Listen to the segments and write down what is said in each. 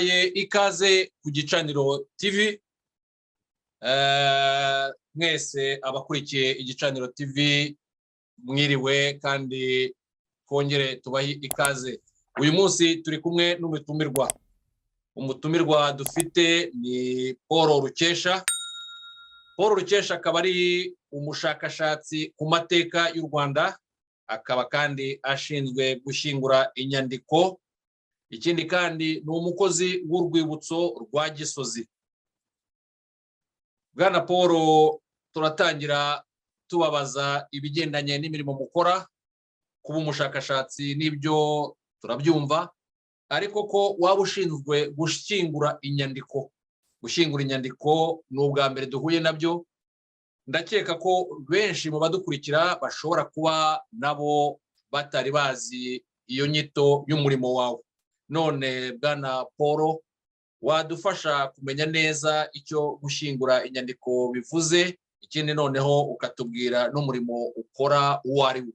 tubahaye ikaze ku Gicaniro TV. Mwese abakurikiye Igicaniro TV mwiriwe kandi twongere tubahe ikaze. Uyu munsi turi kumwe n'umutumirwa. Umutumirwa dufite ni Paul Rukesha. Paul Rukesha akaba ari umushakashatsi ku mateka y'u Rwanda, akaba kandi ashinzwe gushyingura inyandiko. Ikindi kandi ni umukozi w'urwibutso rwa Gisozi. Bwana Paul, turatangira tubabaza ibigendanye n'imirimo mukora, kuba umushakashatsi n'ibyo turabyumva, ariko ko waba ushinzwe gushyingura inyandiko. Gushyingura inyandiko ni ubwa mbere duhuye nabyo. Ndakeka ko benshi mu badukurikira bashobora kuba nabo batari bazi iyo nyito y'umurimo wawe. None Bwana Paul, wadufasha kumenya neza icyo gushyingura inyandiko bivuze, ikindi noneho ukatubwira n'umurimo ukora uwo ari wo.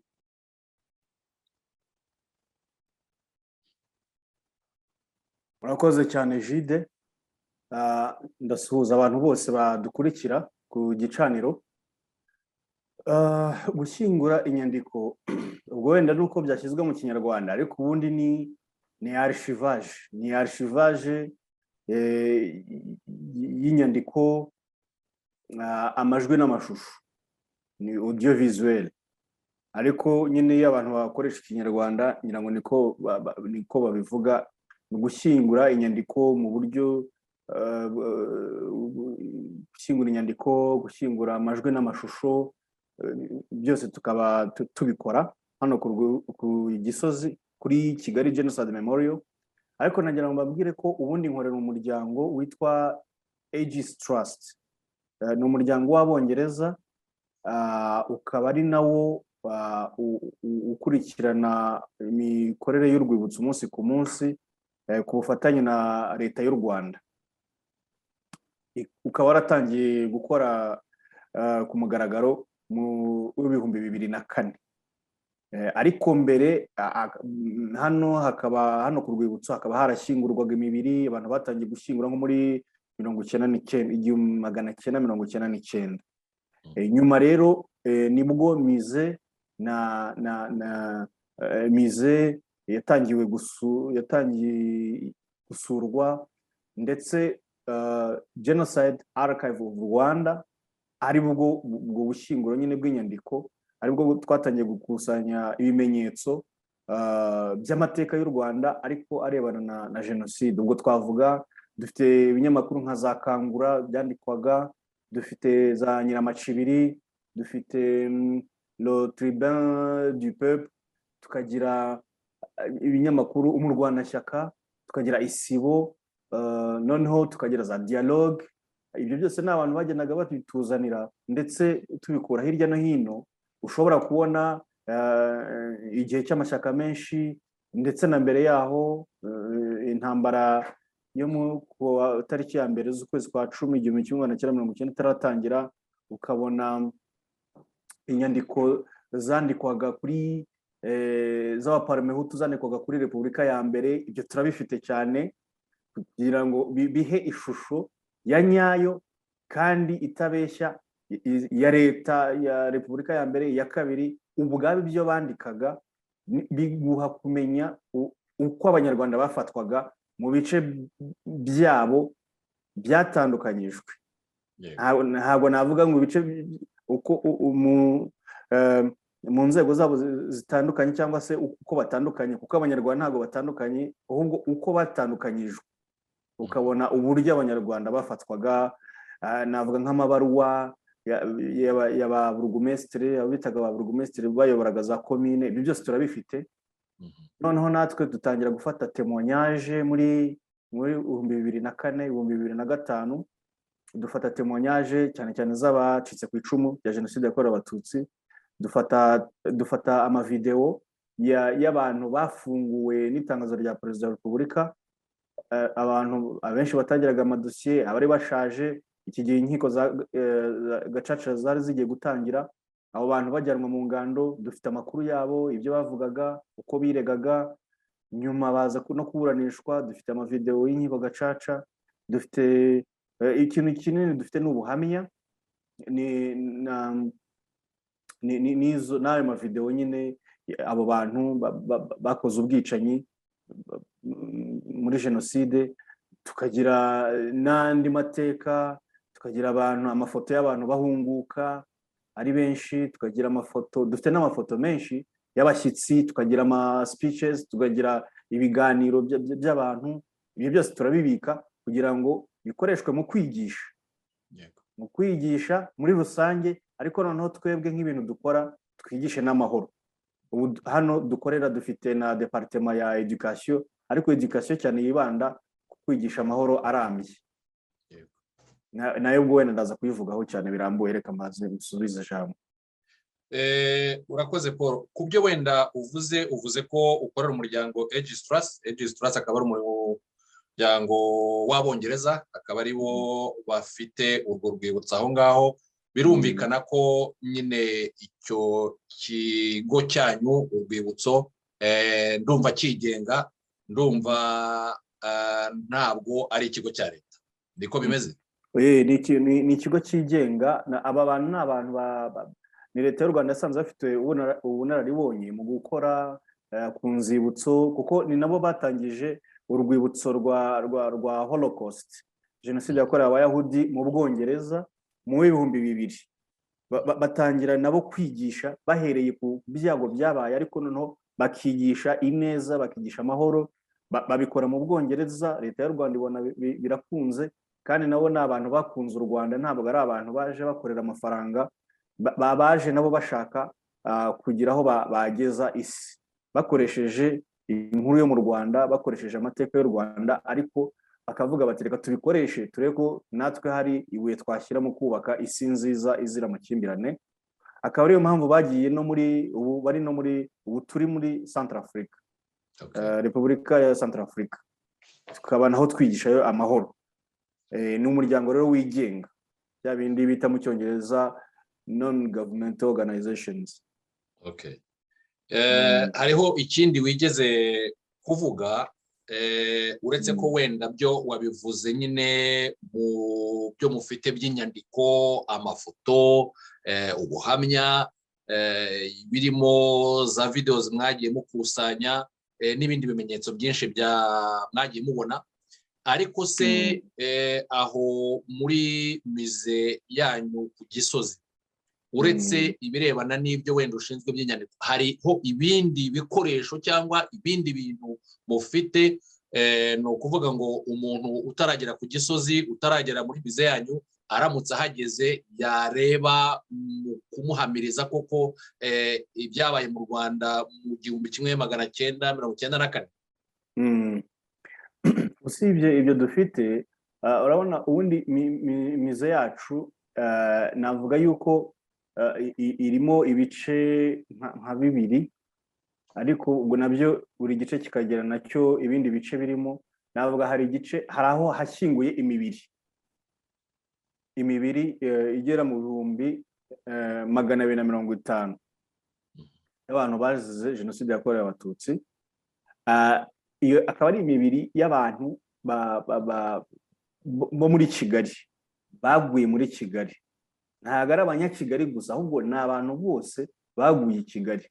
Murakoze cyane Jide. Ndasuhuza abantu bose badukurikira ku Gicaniro. Gushyingura inyandiko ubwo wenda nuko byashyizwe mu Kinyarwanda, ariko ubundi ni archivage. Ni archivage y'inyandiko, amajwi n'amashusho, ni audiovisuel. Ariko nyine iyo abantu bakoresha Ikinyarwanda ngira ngo niko babivuga, gushyingura inyandiko mu buryo gushyingura inyandiko, gushyingura amajwi n'amashusho, byose tukaba tubikora hano ku Gisozi kuri Kigali Genocide Memorial. Ariko nagira ngo mbabwire ko ubundi nkorera umuryango witwa Aegis Trust. Ni umuryango w'Abongereza, ukaba ari nawo ukurikirana imikorere y'urwibutso umunsi ku munsi ku bufatanye na Leta y'u Rwanda. Ukaba waratangiye gukora ku mugaragaro mu 2004. Ariko mbere hano ku rwibutso hakaba harashyingurwaga imibiri. Abantu batangiye gushyingura nko muri 1999. Nyuma rero nibwo mize yatangiye gusurwa, ndetse Genocide Archive of Rwanda ari bwo bushyinguro nyine bw'inyandiko, aribwo twatangiye gukusanya ibimenyetso by'amateka y'u Rwanda ariko arebana na Jenoside. Ubwo twavuga dufite ibinyamakuru nka za Kangura byandikwaga, dufite za Nyiramacibiri, dufite Le Tribun du Peuple, tukagira ibinyamakuru Umurwanashyaka, tukagira Isibo, noneho tukagira za Dialogue. Ibyo byose ni abantu bagendaga batuzanira, ndetse tubikura hirya no hino. Ushobora kubona igihe cy'amashyaka menshi, ndetse na mbere yaho intambara yo mu tariki ya mbere z'ukwezi kwa 10 1990 itaratangira, ukabona inyandiko zandikwaga kuri z'abaparmehutu zandikwaga kuri Repubulika ya mbere. Ibyo turabifite cyane kugira ngo bihe ishusho ya nyayo kandi itabeshya ya leta ya Repubulika ya mbere, ya kabiri. Ubwabi byo bandikaga biguha kumenya uko abanyarwanda bafatwaga mu bice byabo byatandukanyijwe. Ntabwo navuga ngo ibice uko mu nzego zabo zitandukanye cyangwa se uko batandukanye, kuko abanyarwanda ntabwo batandukanye, ahubwo uko batandukanyijwe. Ukabona uburyo abanyarwanda bafatwaga. Navuga nk'amabaruwa y'aba burugumesitiri, abitaga ba burugumesitiri bayoboraga za komine. Ibyo byose turabifite. Noneho natwe dutangira gufata témoignage muri 2004 2005. Dufata témoignage cyane cyane z'abacitse ku icumu ya Jenoside yakorewe Abatutsi. Dufata amavideo y'abantu bafunguwe n'itangazo rya Perezida wa Repubulika. Abantu abenshi batagiraga amadosiye, abari bashaje. Iki gihe inkiko za gacaca zari zigiye gutangira, abo bantu bajyanwa mu ngando. Dufite amakuru yabo, ibyo bavugaga, uko biregaga, nyuma baza no kuburanishwa. Dufite amavideo y'inkiko gacaca, dufite ikintu kinini, dufite n'ubuhamya n'izo n'ayo mavideo nyine abo bantu bakoze ubwicanyi muri jenoside. Tukagira n'andi mateka, tukagira abantu, amafoto y'abantu bahunguka ari benshi, tukagira amafoto, dufite n'amafoto menshi y'abashyitsi, tukagira ama speeches, tukagira ibiganiro by'abantu. Ibyo byose turabibika kugira ngo bikoreshwe mu kwigisha, mu kwigisha muri rusange, ariko noneho twebwe nk'ibintu dukora twigishe n'amahoro. Ubu hano dukorera dufite na departement ya education, ariko education cyane yibanda ku kwigisha amahoro arambye. Nayo ubwo wenda ndaza kuyivugaho cyane birambuye, reka maze musubize ijambo. Urakoze Paul. Kubyo wenda uvuze ko ukorera umuryango Aegis Trust. Aegis Trust akaba ari umuryango w'Abongereza, akaba ari bo bafite urwo rwibutso aho ngaho. Birumvikana ko nyine icyo kigo cyanyu urwibutso ndumva kigenga, ndumva ntabwo ari ikigo cya leta, niko bimeze? Ni ikigo cyigenga. Aba bantu ni abantu ni leta y'u Rwanda yasanze bafite ubunararibonye mu gukora ku nzibutso, kuko ni nabo batangije urwibutso rwa Holocaust, jenoside yakorewe abayahudi mu Bwongereza mu 2000. Batangira nabo kwigisha bahereye ku byago byabaye, ariko noneho bakigisha ineza, bakigisha amahoro. Babikora mu Bwongereza, leta y'u Rwanda ibona birakunze, kandi nabo ni abantu bakunze u Rwanda, ntabwo ari abantu baje bakorera amafaranga. Baje nabo bashaka kugira aho bageza isi bakoresheje inkuru yo mu Rwanda, bakoresheje amateka y'u Rwanda, ariko bakavuga bati reka tubikoreshe turebe ko natwe hari ibuye twashyira mu kubaka isi nziza izira amakimbirane. Akaba ariyo mpamvu bagiye no muri ubu bari no muri ubu turi muri Centrafrica, Repubulika ya Centrafrica, tukaba naho twigishayo amahoro. Ni umuryango rero wigenga, bya bindi bita mu Cyongereza non-governmental organizations. Okay. Hariho ikindi wigeze kuvuga, uretse ko wenda byo wabivuze nyine mu byo mufite by'inyandiko, amafoto, ubuhamya, birimo za videos mwagiye mukusanya, n'ibindi bimenyetso byinshi mwagiye mubona. Ariko se aho muri mize yanyu ku Gisozi, uretse ibirebana n'ibyo wenda ushinzwe by'inyandiko, hariho ibindi bikoresho cyangwa ibindi bintu mufite? Ni ukuvuga ngo umuntu utaragera ku Gisozi, utaragera muri mize yanyu, aramutse ahageze yareba kumuhamiriza koko ibyabaye mu Rwanda mu 1994. Usibye ibyo dufite, urabona ubundi mize yacu navuga yuko irimo ibice nka 2, ariko ubwo nabyo buri gice kikagira nacyo ibindi bice birimo. Navuga hari igice, hari aho hashyinguye imibiri igera mu 250 y'abantu bazize jenoside yakorewe Abatutsi. Iyo akaba ari imibiri y'abantu bo muri Kigali, baguye muri Kigali. Ntabwo ari abanyakigali gusa, ahubwo ni abantu bose baguye i Kigali,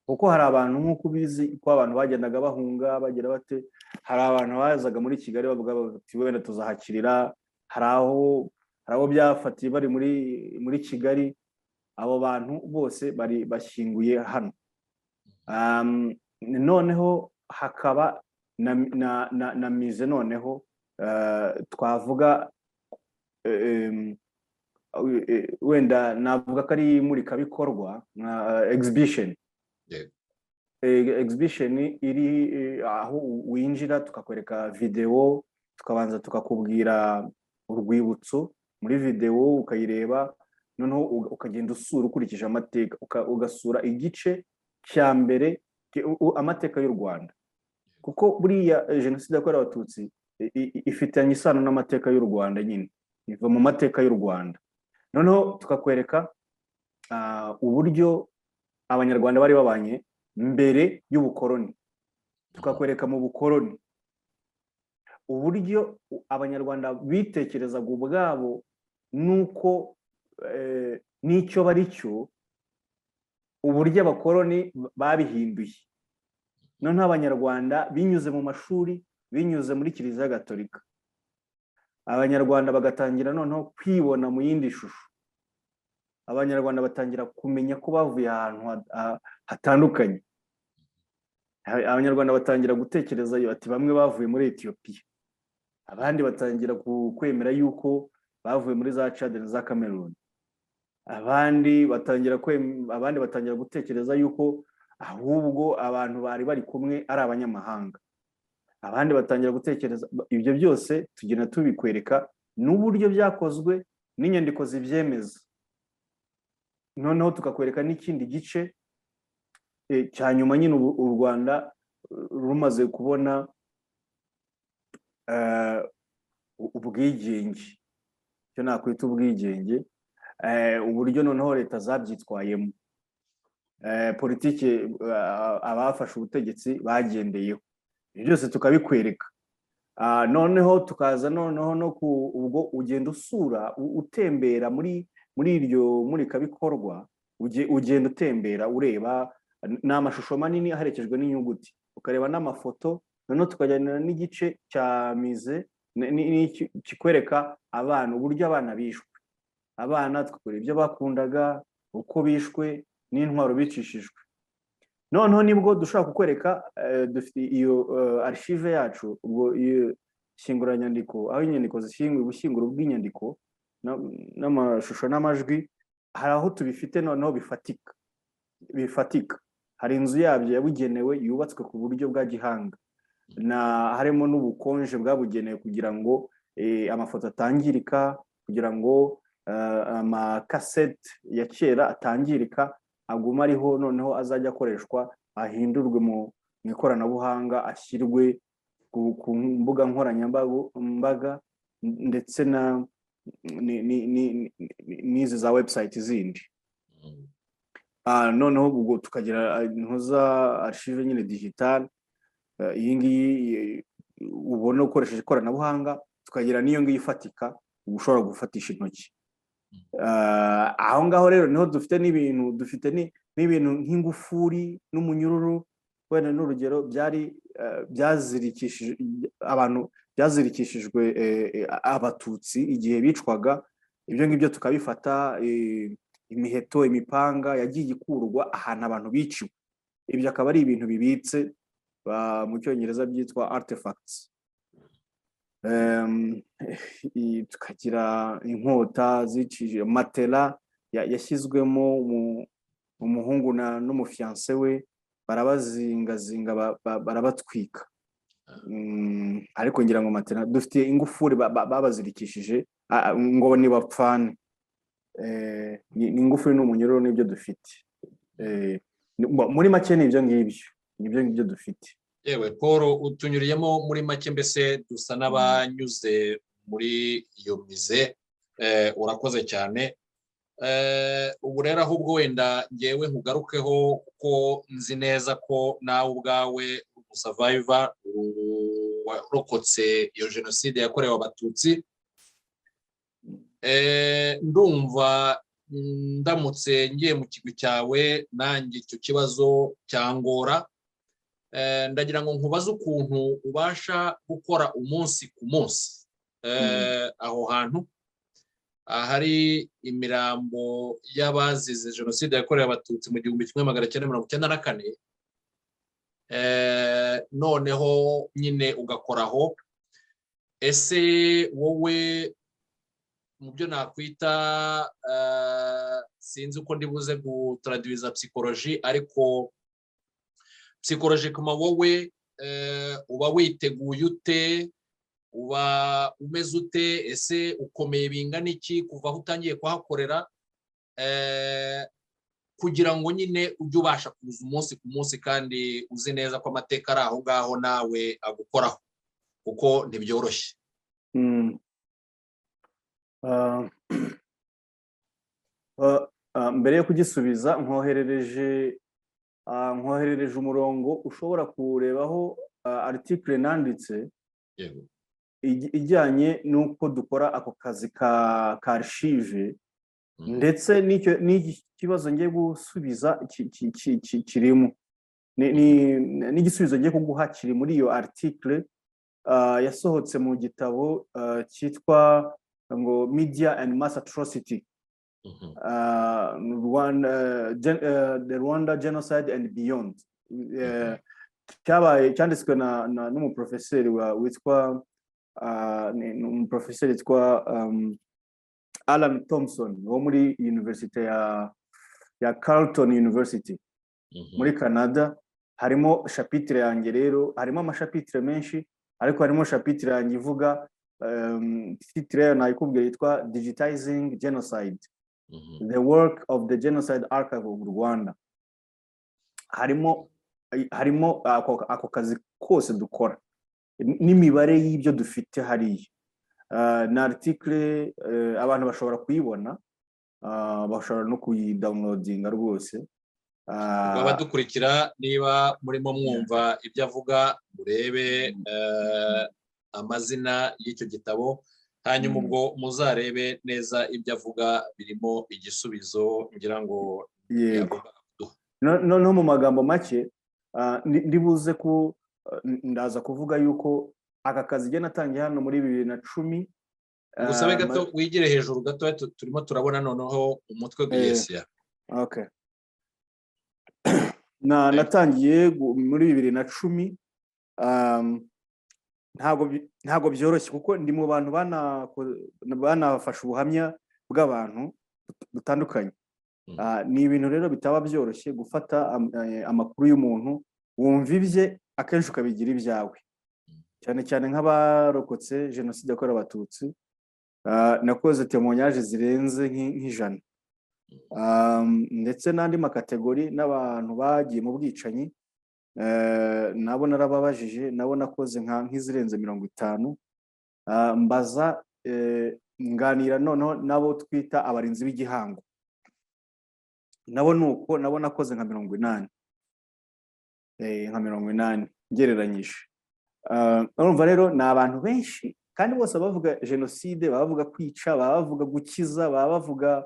kuko hari abantu nk'uko ubizi ko abantu bagendaga bahunga bagira bate, hari abantu bazaga muri Kigali bavuga bati wenda tuzahakirira, hari abo byafatiye bari muri Kigali. Abo bantu bose bari bashyinguye hano. Noneho hakaba na mize noneho twavuga wenda navuga ko ari imurikabikorwa nka exhibition. Exhibition iri aho winjira tukakwereka video, tukabanza tukakubwira urwibutso muri video ukayireba, noneho ukagenda usura ukurikije amateka, ugasura igice cya mbere amateka y'u Rwanda, kuko buriya jenoside yakorewe Abatutsi ifitanye isano n'amateka y'u Rwanda, nyine iva mu mateka y'u Rwanda. Noneho tukakwereka uburyo abanyarwanda bari babanye mbere y'ubukoloni, tukakwereka mu bukoroni uburyo abanyarwanda bitekerezaga ubwabo nuko n'icyo bari cyo, uburyo abakoroni babihinduye. Noneho abanyarwanda binyuze mu mashuri, binyuze muri Kiliziya Gatolika, abanyarwanda bagatangira noneho kwibona mu yindi shusho. Abanyarwanda batangira kumenya ko bavuye ahantu hatandukanye. Abanyarwanda batangira gutekereza ati bamwe bavuye muri Ethiopia, abandi batangira kwemera yuko bavuye muri za Chad na za Cameroon, abandi batangira gutekereza yuko ahubwo abantu bari bari kumwe ari abanyamahanga, abandi batangira gutekereza. Ibyo byose tugenda tubikwereka n'uburyo byakozwe n'inyandiko zibyemeza. Noneho tukakwereka n'ikindi gice cya nyuma nyine u Rwanda rumaze kubona ubwigenge, icyo nakwita ubwigenge, uburyo noneho leta zabyitwayemo, politiki abafashe ubutegetsi bagendeyeho, ibyo byose tukabikwereka. Noneho tukaza noneho no ubwo ugenda usura utembera muri iryo murikabikorwa, ugenda utembera ureba n'amashusho manini aherekejwe n'inyuguti, ukareba n'amafoto. Noneho tukajyana n'igice cya mize kikwereka abana, uburyo abana bishwe, abana tukakwereka ibyo bakundaga, uko bishwe n'intwaro bicishijwe. Noneho nibwo dushobora kukwereka, dufite iyo archive yacu, ubwo iyo shyinguranyandiko, aho inyandiko zishyinguye, ubushyinguro bw'inyandiko n'amashusho n'amajwi, hari aho tubifite noneho bifatika. Hari inzu yabyo yabugenewe yubatswe ku buryo bwa gihanga, harimo n'ubukonje bwabugenewe kugira ngo amafoto atangirika, kugira ngo amakasete ya kera atangirika, aguma ariho, noneho azajya akoreshwa, ahindurwe mu ikoranabuhanga, ashyirwe ku mbuga nkoranyambaga ndetse n'izi za website zindi. Noneho ubwo tukagira ntuza archive nyine digital, iyi ngiyi ubona ukoresheje ikoranabuhanga, tukagira n'iyo ngiyi ifatika ushobora gufatisha intoki. Aho ngaho rero niho dufite n'ibintu nk'ingufuri n'umunyururu, wenda n'urugero byazirikishijwe abatutsi igihe bicwaga. Ibyo ngibyo tukabifata, imiheto, imipanga yagiye ikurwa ahantu abantu biciwe. Ibyo akaba ari ibintu bibitse, mu cyongereza byitwa artifacts. Tukagira inkota zicishije, matela yashyizwemo umuhungu n'umufiance we, barabazingazinga barabatwika. Ariko ngira ngo matela, dufite ingufuri babazirikishije ngo nibapfane. Ingufuri n'umunyururu nibyo dufite. Muri make ni ibyo ngibyo dufite. Yewe Paul, utunyuriyemo muri make, mbese dusa n'abanyuze muri iyo mize. Urakoze cyane. Ubu rero ahubwo wenda ngewe nkugarukeho, kuko nzi neza ko nawe ubwawe umusavayva warokotse iyo jenoside yakorewe abatutsi. Ndumva ndamutse ngiye mu kigwi cyawe nanjye icyo kibazo cyangora. Ndagira ngo nkubaze ukuntu ubasha gukora umunsi ku munsi aho hantu hari imirambo y'abazize jenoside yakorewe abatutsi mu 1994. Noneho nyine ugakoraho. Ese wowe mu byo nakwita, sinzi uko ndibuze gutradwiza psychologie, ariko psychologiquement wowe uba witeguye ute, uba umeze ute, ese ukomeye bingana iki kuva aho utangiye kuhakorera, kugira ngo nyine ujye ubasha kuza umunsi ku munsi kandi uzi neza ko amateka ari aho ngaho nawe agukoraho, kuko ntibyoroshye. Mbere yo kugisubiza, nkoherereje nkoherereje umurongo ushobora kurebaho article nanditse ijyanye n'uko dukora ako kazi ka archive ndetse n'iki kibazo ngiye gusubiza kirimo n'igisubizo ngiye kuguha kiri muri iyo article yasohotse mu gitabo cyitwa ngo Media and Mass Atrocity, the Rwanda Genocide and Beyond, cyanditswe n'umuprofeseri witwa umuprofeseri witwa Alan Thompson wo muri University ya Carleton University muri Canada. Harimo chapitre yanjye rero, harimo amashapitre menshi ariko harimo chapitre yanjye ivuga titre nayikubwiye yitwa Digitizing Genocide, the work of the Genocide Archive of Rwanda. harimo ako kazi kose dukora n'imibare y'ibyo dufite hariya. Na article abantu bashobora kuyibona, bashobora no kuyidownloadinga rwose. Abadukurikira niba murimo mwumva ibyo avuga, murebe amazina y'icyo gitabo, hanyuma ubwo muzarebe neza ibyo avuga birimo igisubizo ngira ngo no mu magambo make ndibuze ko ndaza kuvuga yuko aka kazi gena natangiye hano muri 2010. Gusabe gato wigire hejuru gato, turimo turabona noneho umutwe gw'Yesia. Okay. Natangiye muri 2010. Ntago byoroshye kuko ndi mu bantu banafasha ubuhamya bw'abantu butandukanye. Ni ibintu rero bitaba byoroshye gufata amakuru y'umuntu wumva ibye akenshi ukabigira ibyawe, cyane cyane nk'abarokotse jenoside yakorewe Abatutsi. Nakoze témoignage zirenze nk'ijana, ndetse n'andi makategori n'abantu bagiye mu bwicanyi nabo narababajije, nabo nakoze nk'izirenze 50. Mbaza nganira noneho nabo twita abarinzi b'igihango, nabo nuko nabo nakoze nka 80, nka 80 ngereranyije. Urumva rero ni abantu benshi kandi bose bavuga jenoside, bavuga kwica, bavuga gukiza, bavuga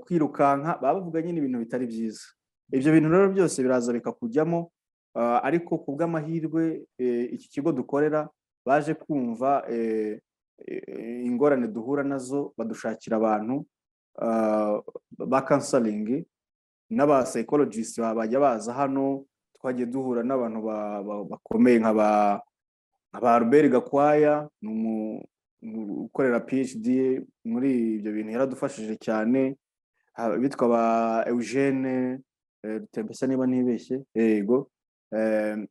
kwirukanka, bavuga nyine ibintu bitari byiza. Ibyo bintu rero byose biraza bikakujyamo, ariko ku bw'amahirwe iki kigo dukorera baje kumva ingorane duhura nazo, badushakira abantu ba counseling n'aba psychologists bajya baza hano. Twagiye duhura n'abantu bakomeye nk'aba Albert Gakwaya, ukorera PhD muri ibyo bintu, yaradufashije cyane. Bitwa ba Eugene Rutembesa niba nibeshye, yego.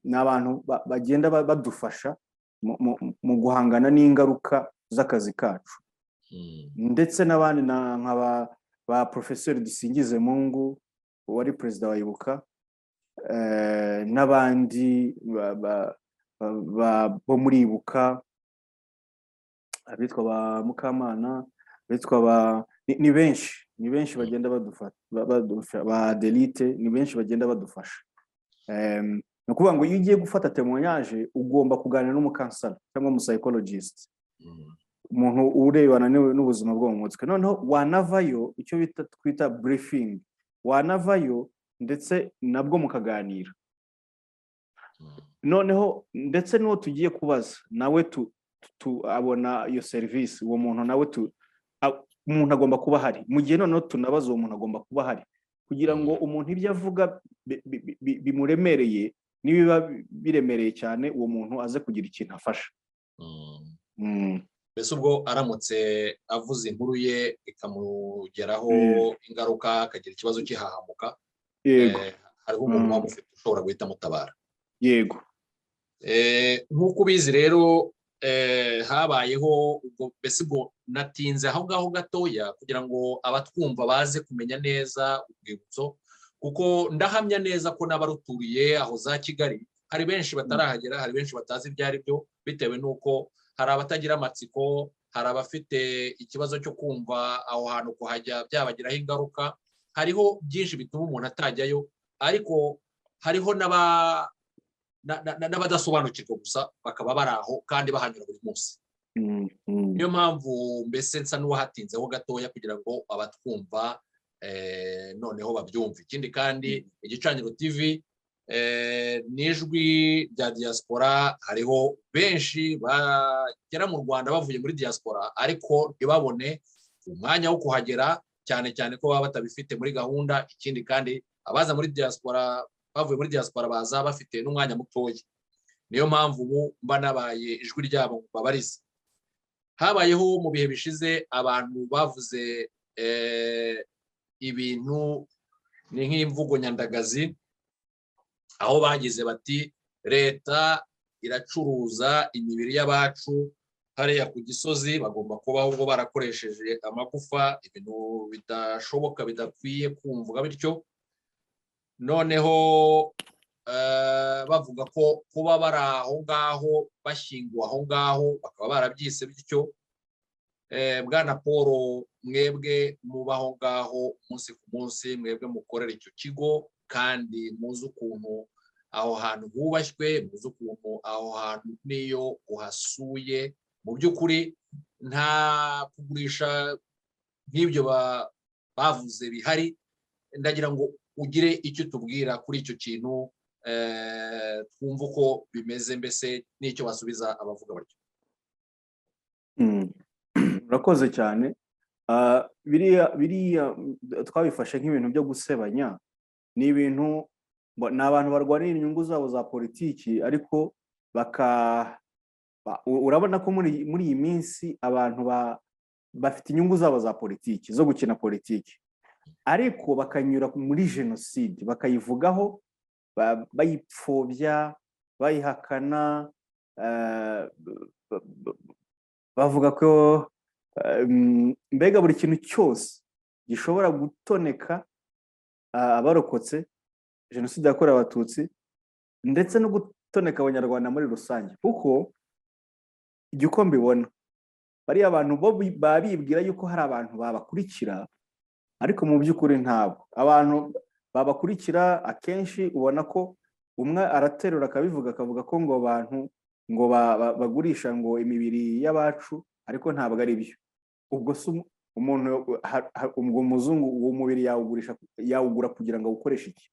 N'abantu bagenda badufasha mu guhangana n'ingaruka z'akazi kacu, ndetse n'abandi nk'aba ba Professeur Dusingizemungu wari president wa Ibuka, n'abandi bo muri Ibuka, abitwa ba Mukamana, bitwa ni benshi bagenda badufasha, ba Delite, ni benshi bagenda badufasha. No kuvuga ngo iyo ugiye gufata témoignage ugomba kuganira n'umukansala cyangwa umuspsychologist, umuntu urebana n'ubuzima bwo mu mutwe. Noneho wanavayo icyo twita briefing, wanavayo ndetse nabwo mukaganira. Noneho ndetse n'uwo tugiye kubaza nawe abona iyo service, uwo muntu nawe umuntu agomba kuba hari mu gihe noneho tunabaza uwo muntu agomba kuba hari, kugira ngo umuntu ibyo avuga bimuremereye, nibiba biremereye cyane uwo muntu aze kugira ikintu afasha. Mbese ubwo aramutse avuze inkuru ye ikamugeraho ingaruka, akagira ikibazo cy'ihahamuka, hariho umuntu wamufite ushobora guhita mutabara. Yego. Nk'uko ubizi rero, habayeho ubwo mbese ubwo natinze aho ngaho gatoya kugira ngo abatwumva baze kumenya neza urwibutso, kuko ndahamya neza ko n'abaruturiye aho za Kigali hari benshi batarahagera, hari benshi batazi ibyo ari byo, bitewe n'uko hari abatagira amatsiko, hari abafite ikibazo cyo kumva aho hantu kuhajya byabagiraho ingaruka. Hariho byinshi bituma umuntu atajyayo, ariko hariho n'abadasobanukirwa gusa bakaba bari aho kandi bahanyura buri munsi. Niyo mpamvu mbese nsa n'uwahatinzeho gatoya kugira ngo abatwumva noneho babyumve. Ikindi kandi Igicaniro TV n'ijwi rya diaspora, hariho benshi bagera mu Rwanda bavuye muri diaspora ariko ntibabone umwanya wo kuhagera, cyane cyane ko baba batabifite muri gahunda. Ikindi kandi abaza muri diaspora bavuye muri diaspora baza bafite n'umwanya mutoya. Niyo mpamvu ubu mba nabaye ijwi ryabo babarize. Habayeho mu bihe bishize abantu bavuze ibintu ni nk'imvugo nyandagazi, aho bagize bati leta iracuruza imibiri y'abacu hariya ku Gisozi, bagomba kuba ahubwo barakoresheje amagufa, ibintu bidashoboka bidakwiye kumvuga bityo. Noneho bavuga ko kuba bari aho ngaho bashyinguwe aho ngaho bakaba barabyise bityo. Bwana Paul, mwebwe muba aho ngaho umunsi ku munsi, mwebwe mukorera icyo kigo kandi muzi ukuntu aho hantu hubashywe, muzi ukuntu aho hantu niyo uhasuye mu by'ukuri nta kugurisha nk'ibyo bavuze bihari. Ndagira ngo ugire icyo tubwira kuri icyo kintu, twumva uko bimeze mbese n'icyo basubiza abavuga batyo. Urakoze cyane. Biriya twabifashe nk'ibintu byo gusebanya, ni ibintu ni abantu barwanira inyungu zabo za politiki, ariko urabona ko muri iyi minsi abantu bafite inyungu zabo za politiki, zo gukina politiki, ariko bakanyura muri jenoside bakayivugaho, bayipfobya, bayihakana, bavuga ko mbega buri kintu cyose gishobora gutoneka abarokotse jenoside yakorewe Abatutsi ndetse no gutoneka Abanyarwanda muri rusange. Kuko uko mbibona, bariya abantu bo bibwira yuko hari abantu babakurikira, ariko mu by'ukuri ntabwo abantu babakurikira. Akenshi ubona ko umwe araterura akabivuga, akavuga ko ngo abantu ngo bagurisha ngo imibiri y'abacu, ariko ntabwo ari byo. Ubwo umuntu ubwo muzungu uwo mubiri yawugura kugira ngo awukoreshe iki?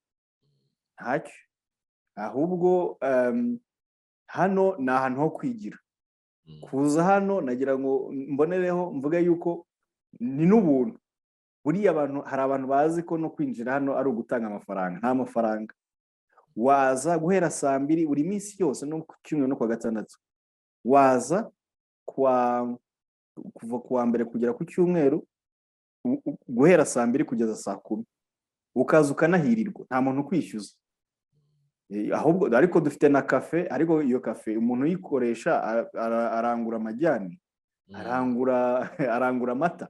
Ntacyo. Ahubwo hano ni ahantu ho kwigira. Kuza hano nagira ngo mbonereho mvuge yuko ni n'ubuntu. Buriya hari abantu bazi ko no kwinjira hano ari ugutanga amafaranga. Nta mafaranga. Waza guhera saa 2 buri minsi yose, no ku Cyumweru no ku Gatandatu. Waza kuva kuwa mbere kugera ku Cyumweru, guhera saa 2 kugeza saa 10. Ukaza ukanahirirwa, nta muntu ukwishyuza. Ahubwo ariko dufite na cafe, ariko iyo cafe umuntu uyikoresha arangura amajyani, arangura amata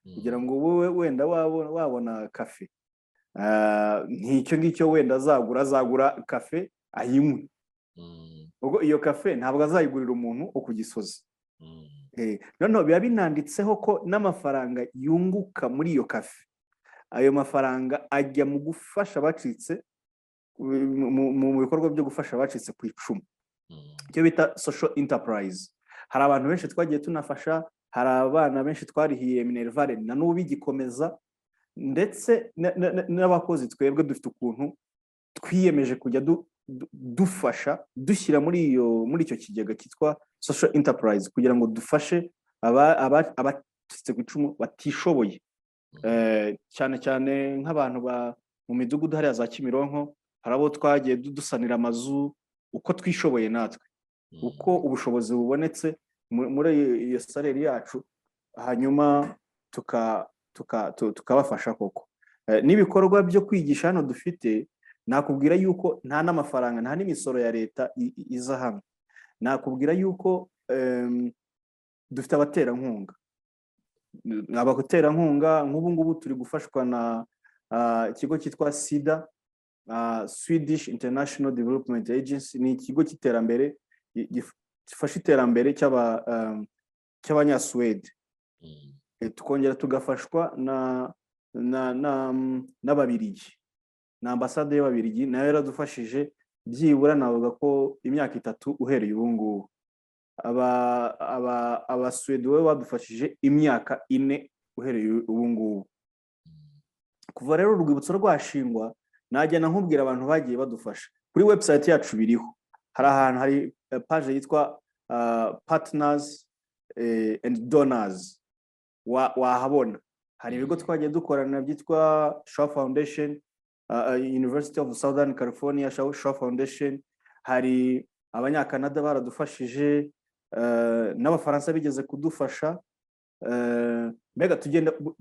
kugira ngo wowe wenda wabona cafe. Nk'icyo ngicyo wenda azagura cafe ayinywe. Ubwo iyo cafe ntabwo azayigurira umuntu wo ku Gisozi. Noneho biba binanditseho ko n'amafaranga yunguka muri iyo cafe, ayo mafaranga ajya mu gufasha abacitse, mu bikorwa byo gufasha abacitse ku icumu, icyo bita social enterprise. Hari abantu benshi twagiye tunafasha, hari abana benshi twarihiye Minervale na n'ubu bigikomeza, ndetse n'abakozi twebwe dufite ukuntu twiyemeje kujya dufasha, dushyira muri icyo kigega cyitwa social enterprise, kugira ngo dufashe abacitse ku icumu batishoboye, cyane cyane nk'abantu mu midugudu hariya za Kimironko. Hari abo twagiye dusanira amazu uko twishoboye natwe, uko ubushobozi bubonetse muri iyo saleri yacu, hanyuma tukabafasha koko. N'ibikorwa byo kwigisha hano dufite, nakubwira yuko nta n'amafaranga, nta n'imisoro ya leta iza hamwe. Nakubwira yuko dufite abaterankunga. Abaterankunga nk'ubu ngubu turi gufashwa na ikigo cyitwa SIDA, Swedish International Development Agency. Ni ikigo cy'iterambere gifasha iterambere cy'abanyasuwede. Tukongera tugafashwa n'Ababiligi. na ambasade y'Ababiligi nayo yaradufashije byibura navuga ko imyaka 3 uhereye ubu ngubu. Abasuwede we badufashije imyaka 4 uhereye ubu ngubu. Kuva rero urwibutso rwashingwa najyana nkubwira abantu bagiye badufasha. Kuri website yacu biriho, hari ahantu hari page yitwa partners and donors, wahabona hari ibigo twagiye dukorana byitwa Shaw Foundation, University of Southern California Shaw Foundation, hari abanyakanada baradufashije, n'abafaransa bigeze kudufasha. Mbega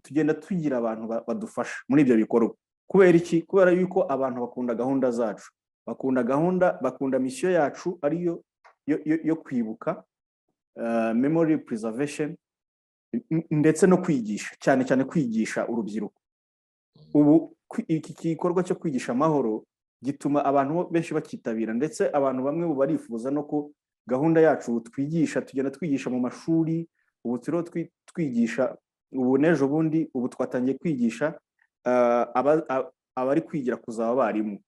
tugenda tugira abantu badufasha muri ibyo bikorwa. Kubera iki? Kubera yuko abantu bakunda gahunda zacu, bakunda mission yacu ariyo yo kwibuka, memory preservation, ndetse no kwigisha, cyane cyane kwigisha urubyiruko. Ubu iki gikorwa cyo kwigisha amahoro gituma abantu benshi bakitabira, ndetse abantu bamwe barifuza no ko gahunda yacu twigisha, tugenda twigisha mu mashuri. Ubu turiho twigisha, ubu n'ejo bundi ubu twatangiye kwigisha abari kwigira kuzaba abarimu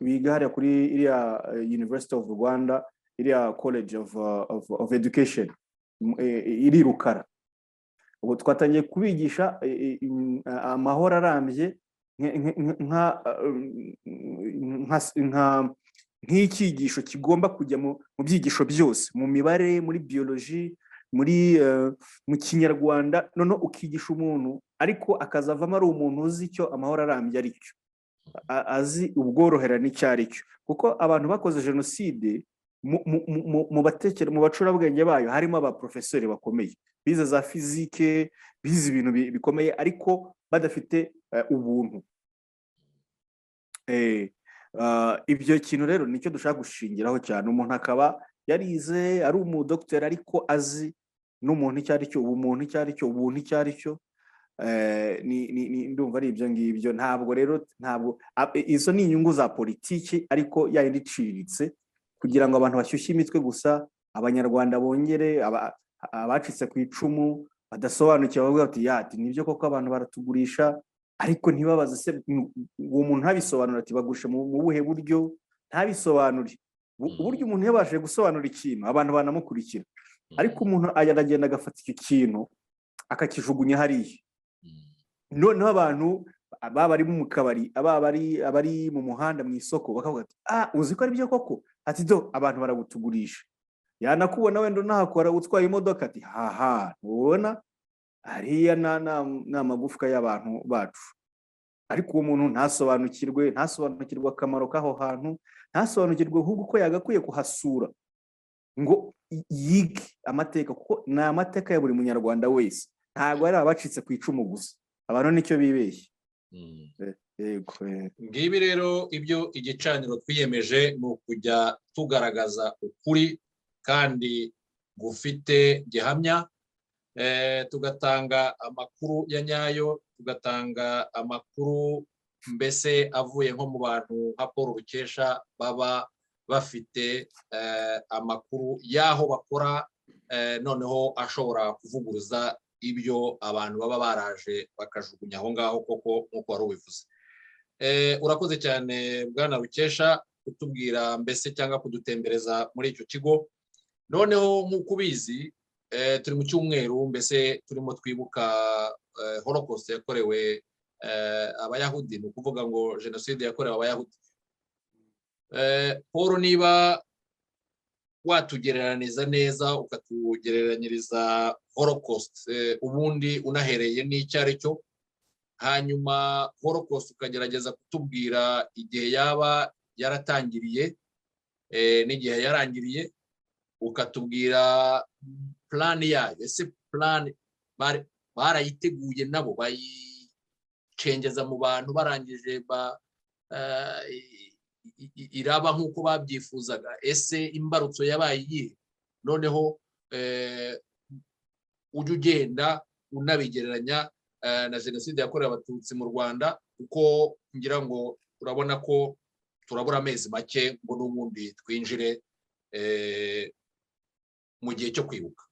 biga hariya kuri iriya University of Rwanda, iriya College of Education iri Rukara. Ubu twatangiye kubigisha amahoro arambye nk'icyigisho kigomba kujya mu byigisho byose, mu mibare, muri biology, mu Kinyarwanda. None ukigisha umuntu ariko akazavamo ari umuntu uzi icyo amahoro arambye ari cyo, azi ubworoherane icyo ari cyo. Kuko abantu bakoze jenoside mu bacurabwenge bayo harimo abaprofesori bakomeye, bize za fizike, bize ibintu bikomeye, ariko badafite ubuntu. Ibyo kintu rero nicyo dushaka gushingiraho cyane. Umuntu akaba yarize ari umudokiteri ariko azi n'umuntu icyo ari cyo, ubumuntu icyo ari cyo, ubuntu icyo ari cyo. Ndumva ari ibyo ngibyo. Ntabwo izo ni inyungu za politiki, ariko yayindi iciriritse, kugira ngo abantu bashyushye imitwe gusa, abanyarwanda bongere, abacitse ku icumu badasobanukiwe bavuga ati nibyo koko abantu baratugurisha, ariko ntibabaze se uwo muntu ntabisobanura ati bagushe mu buhe buryo, ntabisobanure. Uburyo umuntu yabashije gusobanura ikintu abantu banamukurikira, ariko umuntu aragenda agafata icyo kintu akakijugunya hariya. Noneho abantu baba bari mu kabari, abari mu muhanda, mu isoko, bakavuga ati uzi ko ari byo koko, ati do abantu barabutugurisha. Yanakubona wenda unahakora utwaye imodoka ati haha ubona hariya na magufwa y'abantu bacu. Ariko uwo muntu ntasobanukirwe akamaro k'aho hantu, ntasobanukirwe ahubwo ko yagakwiye kuhasura ngo yige amateka, kuko ni amateka ya buri munyarwanda wese, ntabwo ari abacitse ku icumu gusa. Abantu nicyo bibeshye. Ngibi rero ibyo igicaniro twiyemeje ni ukujya tugaragaza ukuri kandi gufite gihamya, tugatanga amakuru ya nyayo, tugatanga amakuru mbese avuye nko mu bantu nka Paul Rukesha baba bafite amakuru y'aho bakora, noneho ashobora kuvuguruza ibyo abantu baba baraje bakajugunya aho ngaho koko nk'uko wari ubivuze. Urakoze cyane Bwana Rukesha kutubwira mbese cyangwa kudutembereza muri icyo kigo. Noneho nk'uko ubizi turi mu cyumweru mbese turimo twibuka Holocaust yakorewe abayahudi, ni ukuvuga ngo jenoside yakorewe abayahudi. Paul, niba watugereraniza neza ukatugereranyiriza Holocaust ubundi unahereye n'icyo ari cyo, hanyuma Holocaust ukagerageza kutubwira igihe yaba yaratangiriye n'igihe yarangiriye, ukatubwira plan yayo. Ese plan barayiteguye nabo bayicengeza mu bantu barangije iraba nk'uko babyifuzaga? Ese imbarutso yabaye iyihe? Noneho ujya ugenda unabigereranya na jenoside yakorewe abatutsi mu Rwanda, kuko ngira ngo urabona ko turabura amezi make ngo n'ubundi twinjire mu gihe cyo kwibuka.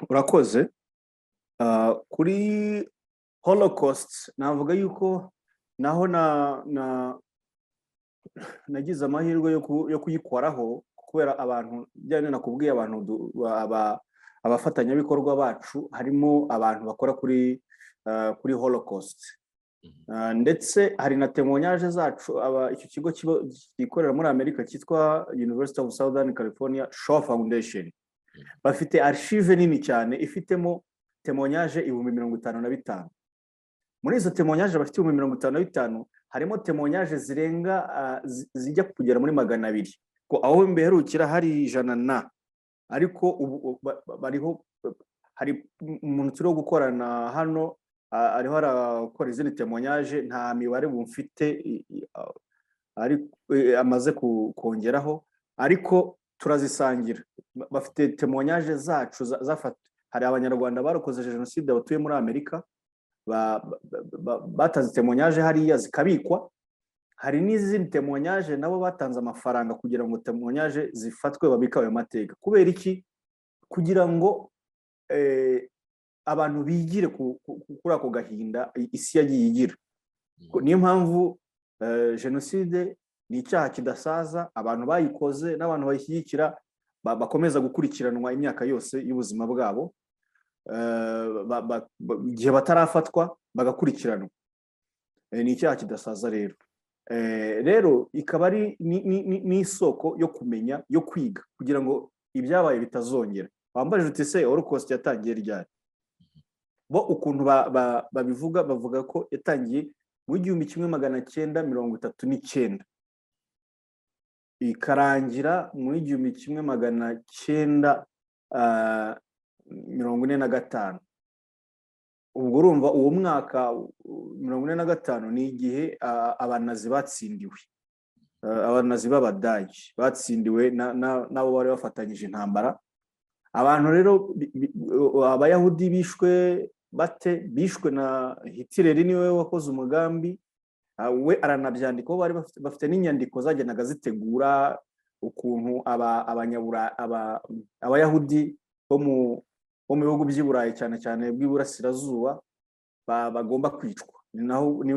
Urakoze. kuri holocaust navuga yuko naho nagize amahirwe yo kuyikoraho kubera abantu byane nakubwiye abantu abafatanyabikorwa bacu harimo abantu bakora kuri holocaust. Ndetse hari na témoignage zacu icyo kigo gikorera muri Amerika cyitwa University of Southern California Shaw Foundation bafite archive nini cyane ifitemo témoignage 55,000. Muri izo témoignage bafite 55,000 harimo témoignage zirenga zijya kugera muri 200 ko aho mbeherukira hari 100 ariko ubu bariho hari umuntu turi gukorana hano ariho arakora izindi témoignage nta mibare bumfite ari amaze kongeraho ariko turazisangira. Bafite témoignage zacu zafata hari abanyarwanda barokoze jenoside batuye muri Amerika batanze témoignage hariya zikabikwa. Hari n'izindi témoignage nabo batanze amafaranga kugira ngo témoignage zifatwe babika ayo mateka. Kubera iki? Kugira ngo abantu bigire kuri ako gahinda isi yagiye igira. Niyo mpamvu jenoside ni icyaha kidasaza, abantu bayikoze n'abantu bayishyigikira bakomeza gukurikiranwa imyaka yose y'ubuzima bwabo, igihe batarafatwa bagakurikiranwa. Ni icyaha kidasaza rero. Rero ikaba ari n'isoko yo kumenya, yo kwiga kugira ngo ibyabaye bitazongera. Wambajije uti se holocaust yatangiye ryari? Bo ukuntu babivuga bavuga ko yatangiye mu 1939 ikarangira mu 1945. Ubwo urumva uwo mwaka 1945 ni igihe abanazi batsindiwe, abanazi b'Abadage batsindiwe nabo bari bafatanyije intambara. Abantu rero abayahudi bishwe bishwe na Hitler, niwe wakoze umugambi we aranabyandika. Bari bafite n'inyandiko zagenaga zitegura ukuntu abayahudi bo mu bihugu by'Iburayi cyane cyane bw'iburasirazuba bagomba kwicwa. Ni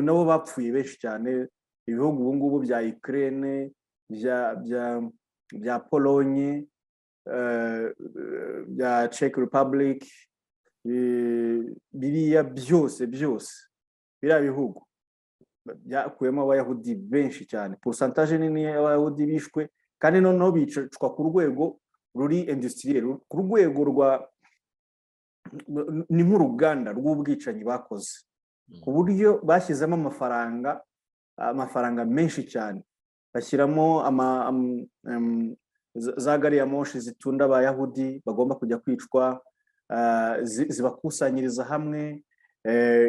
nabo bapfuye benshi cyane. Ibihugu ubu ngubu bya Ukraine, bya Pologne, bya Czech Republic, biriya byose biriya bihugu byakuyemo abayahudi benshi cyane. Pourcentage nini y'abayahudi bishwe, kandi noneho bicwa ku rwego ruri industriel, ku rwego ni nk'uruganda rw'ubwicanyi bakoze, ku buryo bashyizemo amafaranga menshi cyane. Bashyiramo za gari ya moshi zitunda abayahudi bagomba kujya kwicwa, zibakusanyiriza hamwe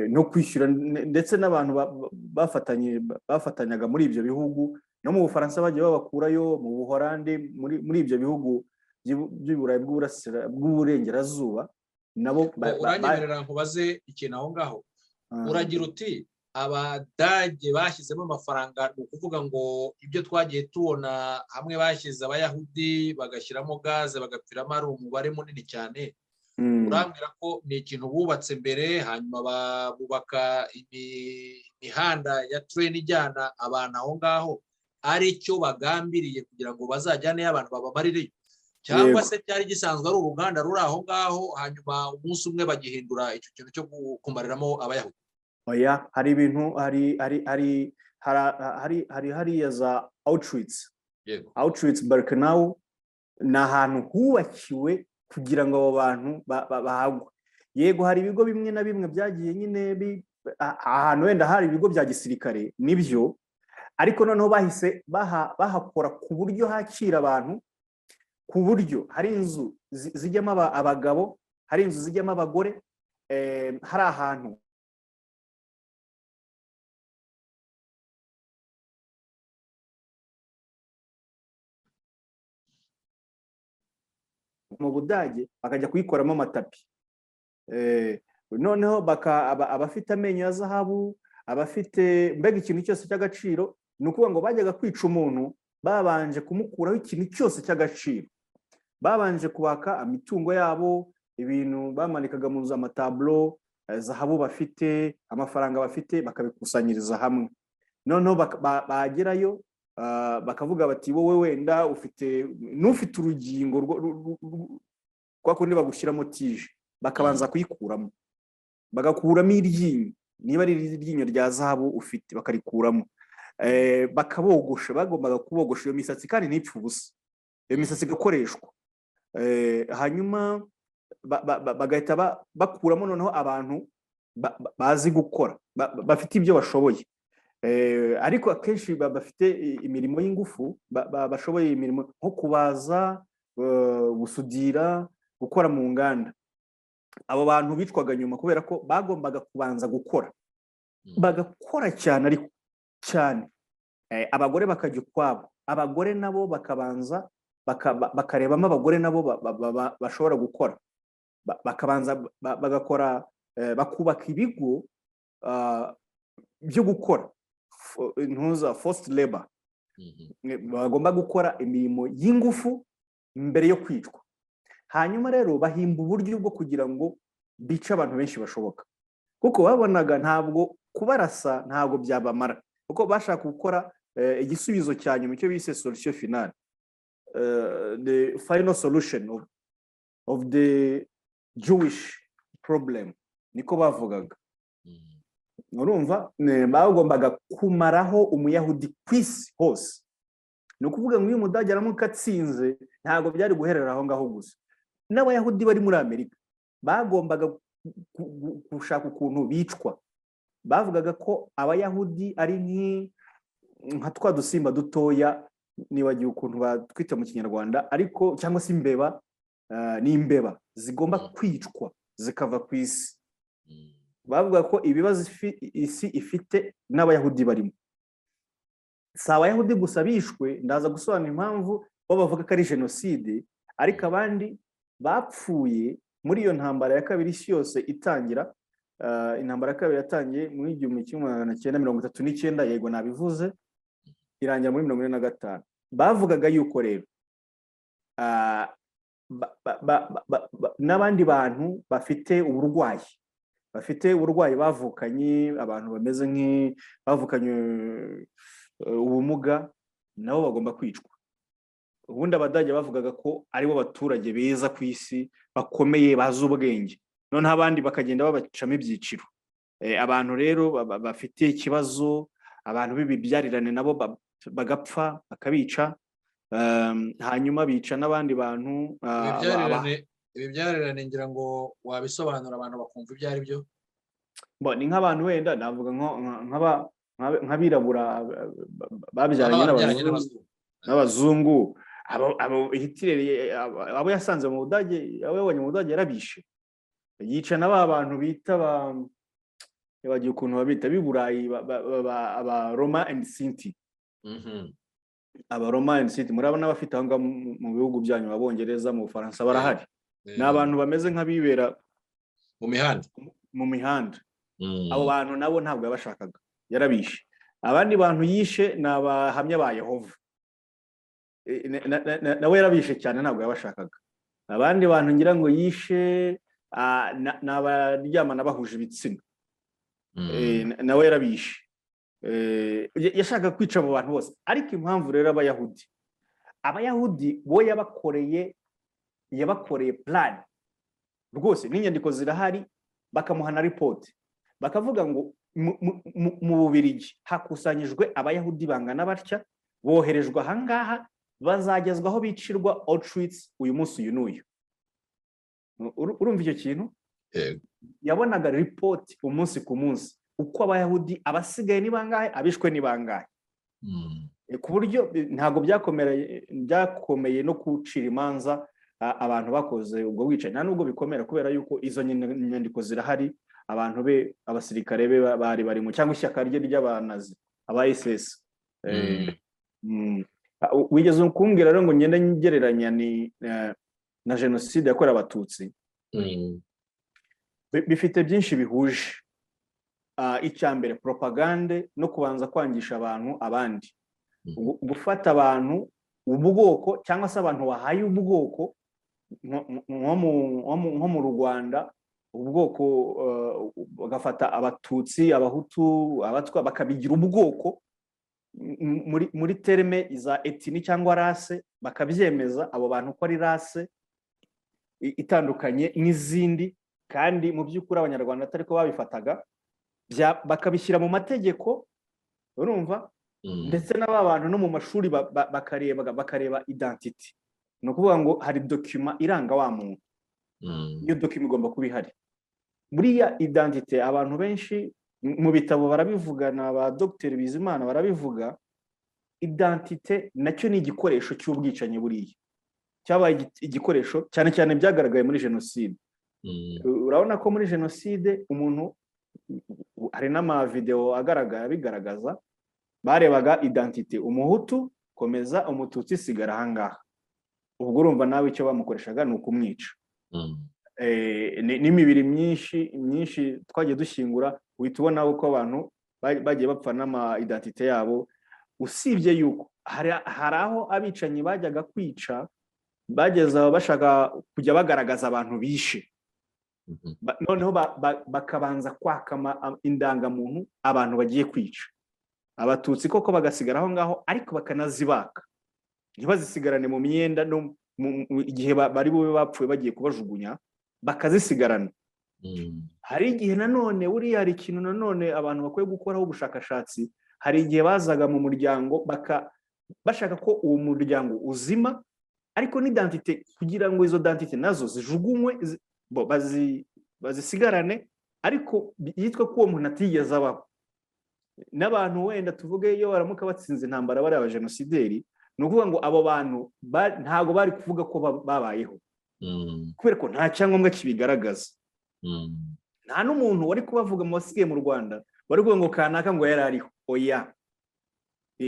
no kwishyura. Ndetse n'abantu bafatanyaga muri ibyo bihugu, no mu Bufaransa bagiye babakurayo, mu Buholandi, muri ibyo bihugu by'Iburayi bw'uburengerazuba nabo. Uranyemerera nkubaze ikintu aho ngaho? Uragira uti Abadage bashyizemo amafaranga, ni ukuvuga ngo ibyo twagiye tubona hamwe bashyize abayahudi bagashyiramo gaze bagapfiramo ari umubare munini cyane. Urambwira ko ni ikintu bubatse mbere, hanyuma bubaka imihanda ya train ijyana abantu aho ngaho, ari cyo bagambiriye kugira ngo bazajyaneyo abantu babamarireyo? Cyangwa se cyari gisanzwe ari uruganda ruri aho ngaho, hanyuma umunsi umwe bagihindura icyo kintu cyo kumariramo abayahudi? Oya, hari ibintu hari hariya za Auschwitz. Auschwitz Birkenau ni ahantu hubakiwe kugira ngo abo bantu bahagwe. Yego hari ibigo bimwe na bimwe byagiye nyine ahantu wenda hari ibigo bya gisirikare nibyo, ariko noneho bahise bahakora ku buryo hakira abantu, ku buryo hari inzu zijyamo abagabo, hari inzu zijyamo abagore, hari ahantu mu Budage bakajya kuyikoramo amatapi. Noneho abafite amenyo ya zahabu, abafite mbega ikintu cyose cy'agaciro. Ni ukuvuga ngo bajyaga kwica umuntu babanje kumukuraho ikintu cyose cy'agaciro, babanje kubaka imitungo yabo, ibintu bamanikaga mu nzu, amatablo, zahabu bafite, amafaranga bafite, bakabikusanyiriza hamwe. Noneho bagerayo bakavuga bati wowe wenda n'ufite urugingo kwa kundi bagushyiramo tije, bakabanza kuyikuramo, bagakuramo iryinyo, niba ari iryinyo rya zahabu ufite bakarikuramo, bakabogosha. Bagombaga kubogosha iyo misatsi kandi ntipfe ubusa, iyo misatsi igakoreshwa. Hanyuma bagahita bakuramo noneho abantu bazi gukora, bafite ibyo bashoboye, ariko akenshi bafite imirimo y'ingufu, bashoboye imirimo nko kubaza, gusudira, gukora mu nganda. Abo bantu bicwaga nyuma kubera ko bagombaga kubanza gukora, bagakora cyane, ariko cyane. Abagore bakajya ukwabo, abagore nabo bakabanza bakarebamo abagore nabo bashobora gukora, bakabanza bagakora, bakubaka ibigo byo gukora forced labor. Bagomba gukora imirimo y'ingufu mbere yo kwicwa. Hanyuma rero bahimba uburyo bwo kugira ngo bice abantu benshi bashoboka, kuko babonaga ntabwo kubarasa ntabwo byabamara, kuko bashaka gukora igisubizo cya nyuma, icyo bise solution finale, the final solution of the Jewish problem, niko bavugaga. Urumva, bagombaga kumaraho umuyahudi ku isi hose. Ni ukuvuga ngo uyu mudage aramuka atsinze, ntabwo byari guherera aho ngaho gusa. N'abayahudi bari muri Amerika bagombaga gushaka ukuntu bicwa. Bavugaga ko abayahudi ari nka twa dusimba dutoya, nibagiwe ukuntu batwita mu Kinyarwanda, ariko cyangwa se imbeba, n'imbeba zigomba kwicwa zikava ku isi. Bavuga ko ibibazo isi ifite n'abayahudi barimo. Si abayahudi gusa bishwe, ndaza gusobanura impamvu bo bavuga ko ari jenoside, ariko abandi bapfuye muri iyo ntambara ya kabiri isi yose itangira. Intambara ya kabiri yatangiye mu 1939, yego nabivuze, irangira muri 1945. Bavugaga yuko rero n'abandi bantu bafite uburwayi bavukanye, abantu bameze bavukanye ubumuga, nabo bagomba kwicwa. Ubundi abadage bavugaga ko aribo baturage beza ku isi, bakomeye, bazi ubwenge, noneho abandi bakagenda babacamo ibyiciro. Abantu rero bafite ikibazo, abantu b'ibibyarirane nabo bagapfa, bakabica. Hanyuma bica n'abandi bantu. Ibibyarirane ngira ngo wabisobanura abantu bakumva ibyo ari byo. Ni nk'abantu wenda navuga nk'abirabura babyaranye n'abazungu. Hitler abo yasanze mu Budage, abo yabonye mu Budage yarabishe, yica na ba bantu bita bagiye ukuntu babita b'Iburayi, aba Roma and Sinti. Aba Roma and Sinti murabona bafite aho mu bihugu byanyu, Abongereza, mu Bufaransa barahari. Ni abantu bameze nk'abibera mu mihanda. Abo bantu nabo ntabwo yabashakaga, yarabishe. Abandi bantu yishe ni abahamya ba Yehova, nawe yarabishe cyane, ntabwo yabashakaga. Abandi bantu ngira ngo yishe ni abaryamana bahuje ibitsina, nawe yarabishe. Yashaka kwica abo bantu bose. Ariko impamvu rero abayahudi bo yabakoreye plan rwose, n'inyandiko zirahari, bakamuha na report, bakavuga ngo mu Bubiligi hakusanyijwe abayahudi bangana batya, boherejwe ahangaha, bazagezwaho bicirwa Auschwitz uyu munsi uyu n'uyu. Urumva icyo kintu? Yabonaga report umunsi ku munsi, uko abayahudi abasigaye ni bangahe, abishwe ni bangahe, ku buryo ntabwo byakomeye no gucira imanza abantu bakoze ubwo bwicanyi. Nta nubwo bikomera, kubera yuko izo nyandiko zirahari, abasirikare be bari barimo, cyangwa ishyaka rye ry'abanazi, aba SS. Wigeze kumbwira rero ngo ngende ngereranya na jenoside yakorewe Abatutsi. Bifite byinshi bihuje. Icya mbere, propagande no kubanza kwangisha abantu abandi, gufata abantu ubwoko, cyangwa se abantu bahaye ubwoko nko mu Rwanda ubwoko bagafata abatutsi, abahutu, abatwa bakabigira ubwoko muri terme za etini cyangwa rase, bakabyemeza abo bantu ko ari rase itandukanye n'izindi, kandi mu by'ukuri abanyarwanda atari ko babifataga, bakabishyira mu mategeko, urumva, ndetse n'aba bantu no mu mashuri bakareba identity. Ni ukuvuga ngo hari dokima iranga wa muntu, iyo dokima igomba kuba ihari. Buriya identity abantu benshi mu bitabo barabivuga, na ba Dr Bizimana barabivuga, identity nacyo ni igikoresho cy'ubwicanyi. Buriya cyabaye igikoresho cyane cyane byagaragaye muri jenoside. Urabona ko muri jenoside umuntu, hari n'amavideo bigaragaza, barebaga identity, umuhutu komeza, umututsi sigara ahangaha. Ubwo urumva nawe icyo bamukoreshaga ni ukumwica. N'imibiri myinshi twagiye dushyingura, uhita ubona uko abantu bagiye bapfa n'ama identity yabo, usibye yuko hari aho abicanyi bajyaga kwica, bageze aho bashaka kujya bagaragaza abantu bishe, noneho bakabanza kwaka indangamuntu abantu bagiye kwica. Abatutsi koko bagasigara aho ngaho, ariko bakanazibaka, ntibazisigarane mu myenda, no igihe bari bube bapfuye bagiye kubajugunya bakazisigarana. Hari igihe nanone, buriya hari ikintu nanone abantu bakwiye gukoraho ubushakashatsi. Hari igihe bazaga mu muryango bashaka ko uwo muryango uzima, ariko n'identite, kugira ngo izo identite nazo zijugunywe, bazisigarane, ariko yitwa ko uwo muntu atigeze abaho. N'abantu wenda tuvuge iyo baramuka batsinze intambara bari abajenosideri, ni ukuvuga ngo abo bantu ntabwo bari kuvuga ko babayeho, kubera ko nta cyangombwa kibigaragaza. Nta n'umuntu wari kubavuga mu basigaye mu Rwanda bari kuvuga ngo kanaka ngo yari ariho. Oya,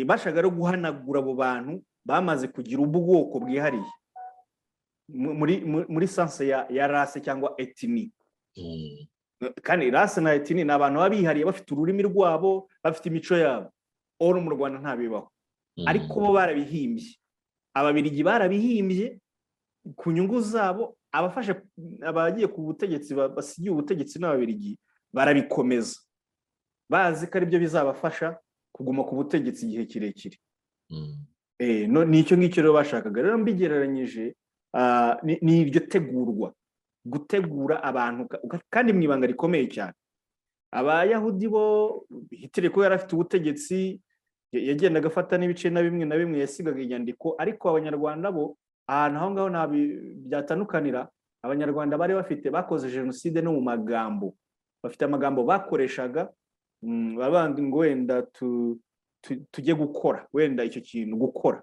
bashaka no guhanagura abo bantu bamaze kugira ubwoko bwihariye muri sanse ya rase cyangwa etini. Kandi rase na etini ni abantu baba bihariye, bafite ururimi rwabo, bafite imico yabo. Oro mu Rwanda ntabibaho, ariko bo barabihimbye. Ababiligi barabihimbye ku nyungu zabo, abagiye ku butegetsi, basigiye ubutegetsi n'ababiligi barabikomeza, bazi ko aribyo bizabafasha kuguma ku butegetsi igihe kirekire. Nicyo ngicyo rero bashakaga. Rero mbigereranyije, ni iryo gutegura abantu, kandi mu ibanga rikomeye cyane. Abayahudi bo, Hitler ko yari afite ubutegetsi, yagendaga afata n'ibice na bimwe yasigaga inyandiko, ariko abanyarwanda bo ahantu aho ngaho nta byatandukanira. Abanyarwanda bari bakoze jenoside no mu magambo, bafite amagambo bakoreshaga, babandi ngo wenda tujye gukora, wenda icyo kintu gukora,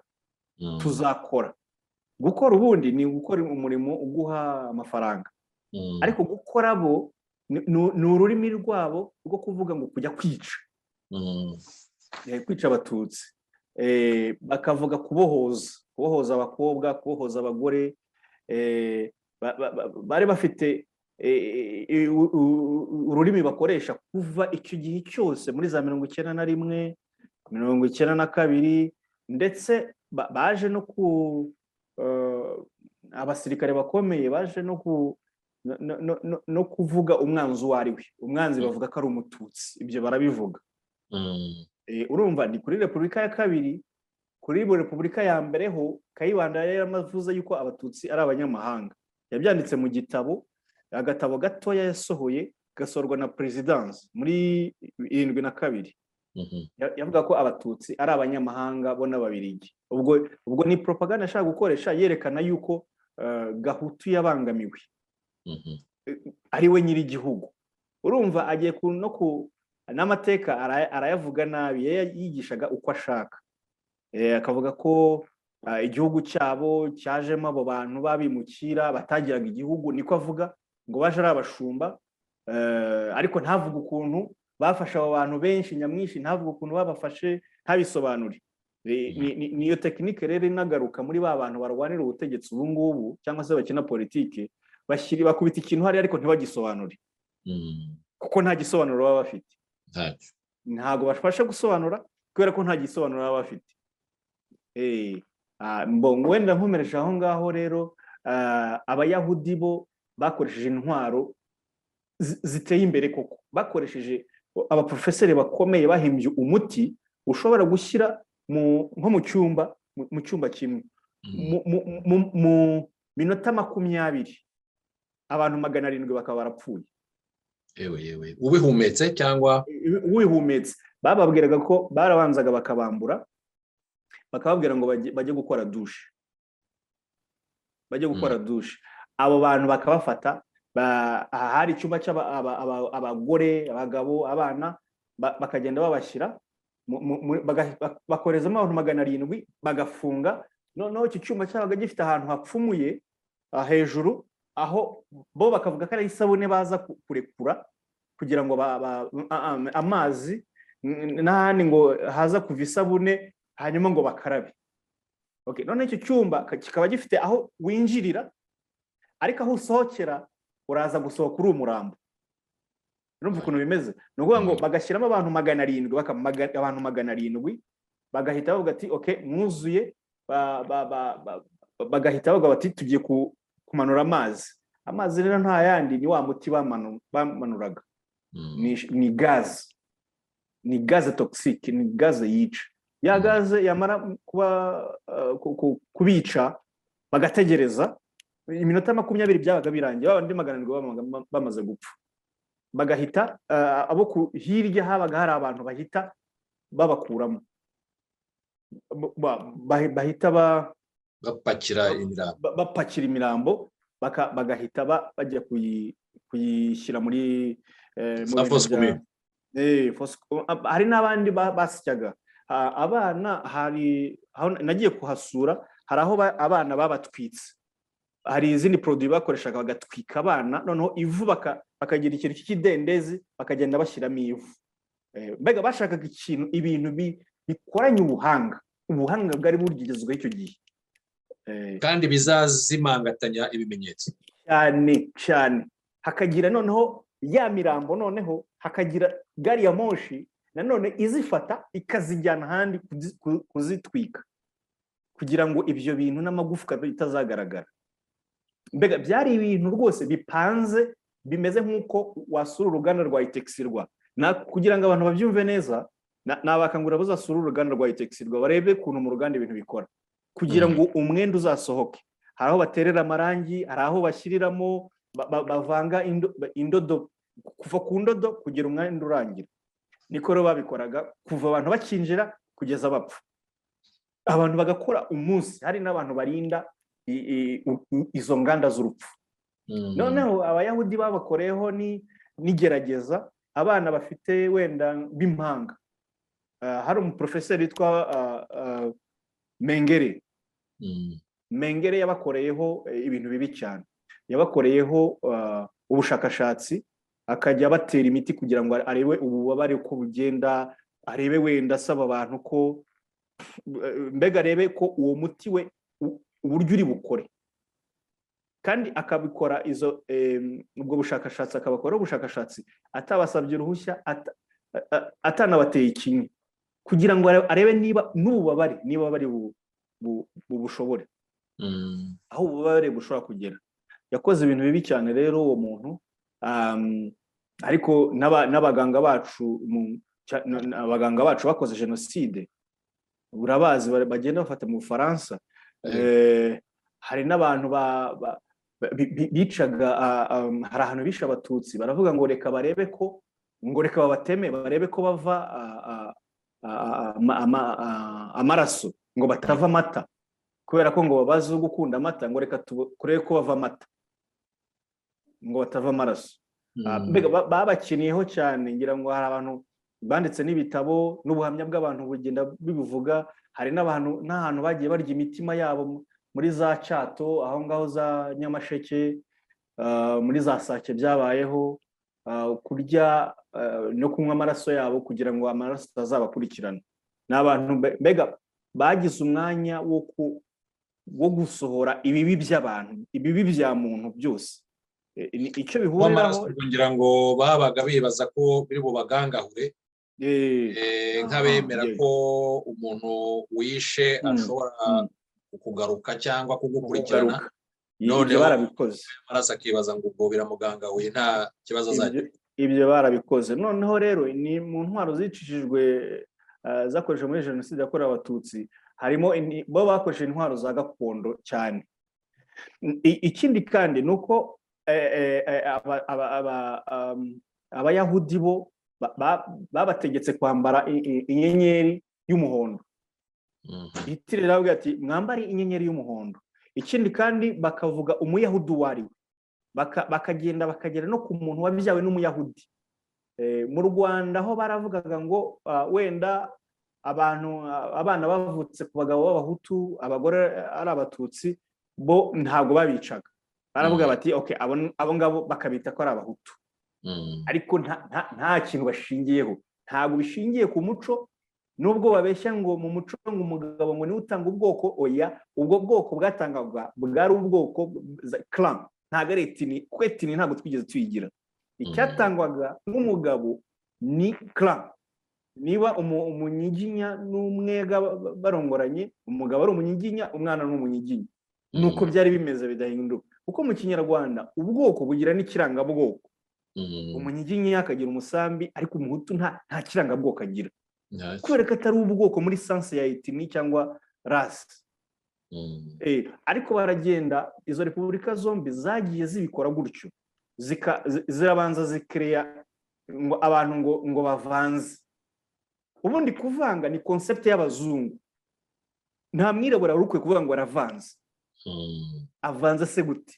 tuzakora. Gukora ubundi ni gukora umurimo uguha amafaranga, ariko gukora bo ni ururimi rwabo rwo kuvuga ngo kujya kwica, kwica abatutsi. Bakavuga kubohoza abakobwa, kubohoza abagore. Bari bafite ururimi bakoresha kuva icyo gihe cyose, muri za 1991, 1992, ndetse baje no abasirikare bakomeye baje no kuvuga umwanzi uwo ari we. Umwanzi bavuga ko ari umututsi, ibyo barabivuga. Urumva ni kuri Repubulika ya kabiri. Kuri Repubulika ya mbere ho, Kayibanda yari yamavuze yuko abatutsi ari abanyamahanga. Yabyanditse mu gitabo, agatabo gatoya yasohoye gasorwa na Presidence muri 1972. Yavuga ko abatutsi ari abanyamahanga bo n'ababiligi. Ubwo ni propaganda ashaka gukoresha, yerekana yuko Gahutu yabangamiwe, ari we nyiri igihugu. Urumva agiye n'amateka arayavuga nabi, yigishaga uko ashaka. Akavuga ko igihugu cyabo cyajemo abo bantu babimukira batagiraga igihugu, niko avuga, ngo baje ari abashumba, ariko ntavuga ukuntu bafashe abo bantu benshi nyamwinshi, ntavuga ukuntu babafashe, ntabisobanure. Niyo tekinike rero inagaruka muri ba bantu barwanira ubutegetsi ubu ngubu, cyangwa se bakina politike, bakubita ikintu hari ariko ntibagisobanure, kuko nta gisobanuro baba bafite. Ntago bafasha gusobanura kubera ko nta gisobanuro baba bafite. Wenda nkomereje aho ngaho rero, abayahudi bo bakoresheje intwaro ziteye imbere koko, bakoresheje abaprofeseri bakomeye bahimbye umuti ushobora gushyira nko mu cyumba kimwe mu minota 20 abantu 700 bakaba barapfuye. Yewe ubihumetse cyangwa ubihumetse. Bababwiraga ko barabanzaga bakabambura bakababwira ngo bajye gukora dushe, abo bantu bakabafata, hari icyumba cy'abagore, abagabo, abana, bakagenda babashyira bakorezamo abantu 700 bagafunga. Noneho iki cyumba cyabaga gifite ahantu hapfumuye hejuru, aho bo bakavuga ko ari isabune baza kurekura kugira ngo amazi n'ahandi ngo haza kuva isabune hanyuma ngo bakarabe. Okay, none icyo cyumba kikaba gifite aho winjirira, ariko aho usohokera uraza gusohoka uri umurambo. Urumva ukuntu bimeze? Ni ukuvuga ngo bagashyiramo abantu 700, abantu 700 bagahita bavuga ati okay, mwuzuye, bagahita bavuga bati tugiye kumanura amazi. Amazi rero nta yandi, ni wa muti bamanuraga. Ni gaz, ni gaz toxique, ni gaz yica. Ya gaz yamara kubica bagategereza iminota 20 byabaga birangiye, babandi 700 bamaze gupfa. Bagahita abo hirya habaga hari abantu bahita babakuramo, bahita bapakira imirambo, bagahita bajya kuyishyira muri hari n'abandi basyaga abana. Hari aho nagiye kuhasura, hari aho abana babatwitse, hari izindi produit bakoreshaga bagatwika abana, noneho ivu bakagira ikintu cy'ikidendezi bakagenda bashyiramo ivu. Mbega bashakaga ibintu bikoranye ubuhanga bwari burigezweho icyo gihe, kandi bizazimangatanya ibimenyetso cyane. Hakagira noneho ya mirambo, noneho hakagira gari ya moshi nanone izifata ikazijyana ahandi kuzitwika kugira ngo ibyo bintu n'amagufwa bitazagaragara. Mbega byari ibintu rwose bipanze, bimeze nk'uko wasura uruganda rwa Itexirwa. Kugira ngo abantu babyumve neza, nabakangurira bazasura uruganda rwa Itexirwa barebe kuntu mu ruganda ibintu bikora, kugira ngo umwenda uzasohoke. Hari aho baterera amarangi, hari aho bashyiriramo, bavanga indodo, kuva ku ndodo kugira umwenda urangira. Niko rero babikoraga kuva abantu bakinjira kugeza bapfa. Abantu bagakora umunsi, hari n'abantu barinda izo nganda z'urupfu. Noneho abayahudi babakoreyeho n'igerageza abana bafite wenda b'impanga. Hari umuprofeseri witwa Mengele yabakoreyeho ibintu bibi cyane. Yabakoreyeho ubushakashatsi, akajya batera imiti kugira ngo arebe ububabare uko bugenda, arebe wenda asaba abantu ko mbega arebe ko uwo muti we uburyo uri bukore, kandi akabikora ubwo bushakashatsi, akabakora ubushakashatsi atabasabye uruhushya, atanabateye ikinya, kugira ngo arebe niba n'ububabare niba bari bubushobore, aho ububabare bushobora kugera. Yakoze ibintu bibi cyane rero uwo muntu, ariko n'abaganga bacu bakoze jenoside, urabazi, bagenda bafata mu Bufaransa. Hari n'abantu bicaga, hari ahantu bisha abatutsi, baravuga ngo reka barebe ko, ngo reka babateme barebe ko bava amaraso, ngo batava amata, kubera ko ngo babazi gukunda amata, ngo reka turebe ko bava amata, ngo batava amaraso. Babakiniyeho cyane. Ngira ngo hari abantu banditse n'ibitabo n'ubuhamya bw'abantu bugenda bibivuga. Hari n'ahantu bagiye barya imitima yabo muri za Cyato, aho ngaho za Nyamasheke, muri za Sake byabayeho, kurya no kunywa amaraso yabo kugira ngo amaraso atazabakurikirana. Ni abantu mbega bagize umwanya wo gusohora ibibi by'abantu, ibibi bya muntu byose. Icyo bihuriraho, kugira ngo babaga bibaza ko biri bubagangahure, nk'abemera ko umuntu wishe ashobora kukugaruka cyangwa kugukurikirana. ibyo barabikoze amaraso akibaza ngo ubwo biramugangahuye nta kibazo azagira. Ibyo barabikoze. Noneho rero ni mu ntwaro zicishijwe zakoresheje muri jenoside yakorewe abatutsi, harimo bo bakoresheje intwaro za gakondo cyane. Ikindi kandi ni uko abayahudi bo babategetse kwambara inyenyeri y'umuhondo. Hitler aravuga ati mwambare inyenyeri y'umuhondo. Ikindi kandi bakavuga umuyahudi uwo ari we, bakagenda bakagera no ku muntu wabyawe n'umuyahudi. Mu Rwanda ho baravugaga ngo wenda abana bavutse ku bagabo b'abahutu, abagore ari abatutsi, bo ntabwo babicaga. Baravuga bati okay, abo ngabo bakabita ko ari abahutu. Ariko nta kintu bashingiyeho, ntabwo bishingiye ku muco. Nubwo babeshya ngo mu muco ngo umugabo ngo niwe utanga ubwoko, oya, ubwo bwoko bwatangwaga bwari ubwoko clan, ntabwo ari etini, kuko etini ntabwo twigeze tuyigira. Icyatangwaga n'umugabo ni clan. Niba umunyiginya n'umwega barongoranye, umugabo ari umunyiginya, umwana ni umunyiginya. Nuko byari bimeze bidahinduka, kuko mu Kinyarwanda ubwoko bugira n'ikirangabwoko. Umunyiginya akagira umusambi, ariko umuhutu nta kirangabwoko agira, kubera ko atari ubwoko muri sanse ya etini cyangwa rasi. Ariko baragenda, izo repubulika zombi zagiye zibikora gutyo, zirabanza zikereya ngo abantu ngo bavanze. Ubundi kuvanga ni concept y'abazungu, nta mwirabura urukwe kuvuga ngo aravanze. Avanze se gute?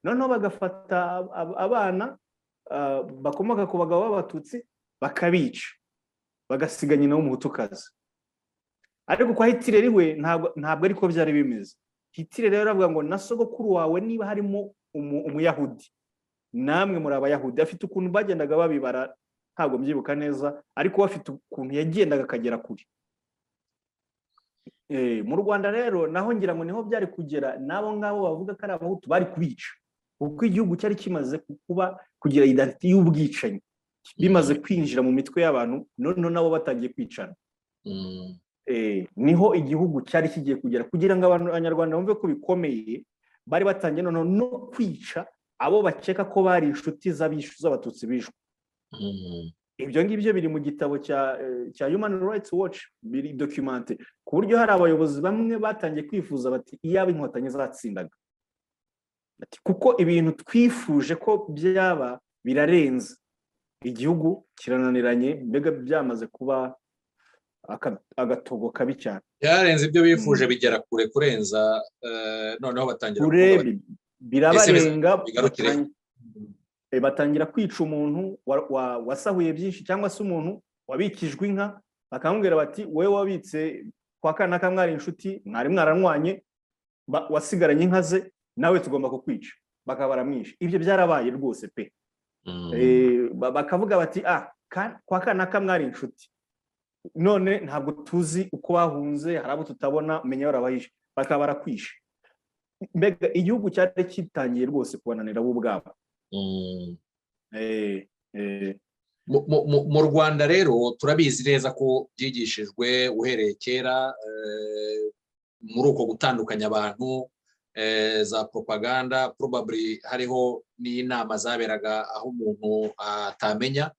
Noneho bagafata abana bakomoka ku bagabo b'abatutsi bakabica, bagasiga nyina w'umuhutukazi. Ariko kwa Hitler we ntabwo ariko byari bimeze. Hitler rero aravuga ngo na sogokuru wawe niba harimo umuyahudi, namwe muri abayahudi. Afite ukuntu bagendaga babibara, ntabwo mbyibuka neza, ariko bafite ukuntu yagendaga akagera kuri. Mu Rwanda rero naho ngira ngo niho byari kugera, nabo ngabo bavuga ko ari abahutu bari kubica, kuko igihugu cyari kimaze kugira identity y'ubwicanyi, bimaze kwinjira mu mitwe y'abantu, none nabo batangiye kwicana. Niho igihugu cyari kigiye kugira ngo abanyarwanda bumve ko bikomeye. Bari batangiye no kwica abo bakeka ko bari inshuti z'abatutsi bishwe. Ibyo ngibyo biri mu gitabo cya Human Rights Watch, biri documented, ku buryo hari abayobozi bamwe batangiye kwifuza bati iyaba inkotanyi zatsindaga, kuko ibintu twifuje ko byaba birarenze, igihugu kirananiranye, mbega byamaze kuba agatogo kabi cyane. Byarenze ibyo bifuje, bigera kure kurenza. Noneho batangira birabarenga, batangira kwica umuntu wasahuye byinshi, cyangwa se umuntu wabikijwe inka, bakamubwira bati wowe wabitse kwa kanaka mwari inshuti, mwari mwaranwanye, wasigaranye inka ze, nawe tugomba kukwica. Bakaba baramwishe. Ibyo byarabaye rwose pe. Bakavuga bati kwa kanaka mwari inshuti, none ntabwo tuzi uko bahunze, hari abo tutabona, menya barabahishe, bakaba barakwishe. Mbega igihugu cyari kitangiye rwose kubananira bo ubwabo. Mu Rwanda rero turabizi neza ko byigishijwe uhereye kera, muri uko gutandukanya abantu, za propaganda, probably hariho n'inama zaberaga aho umuntu atamenya.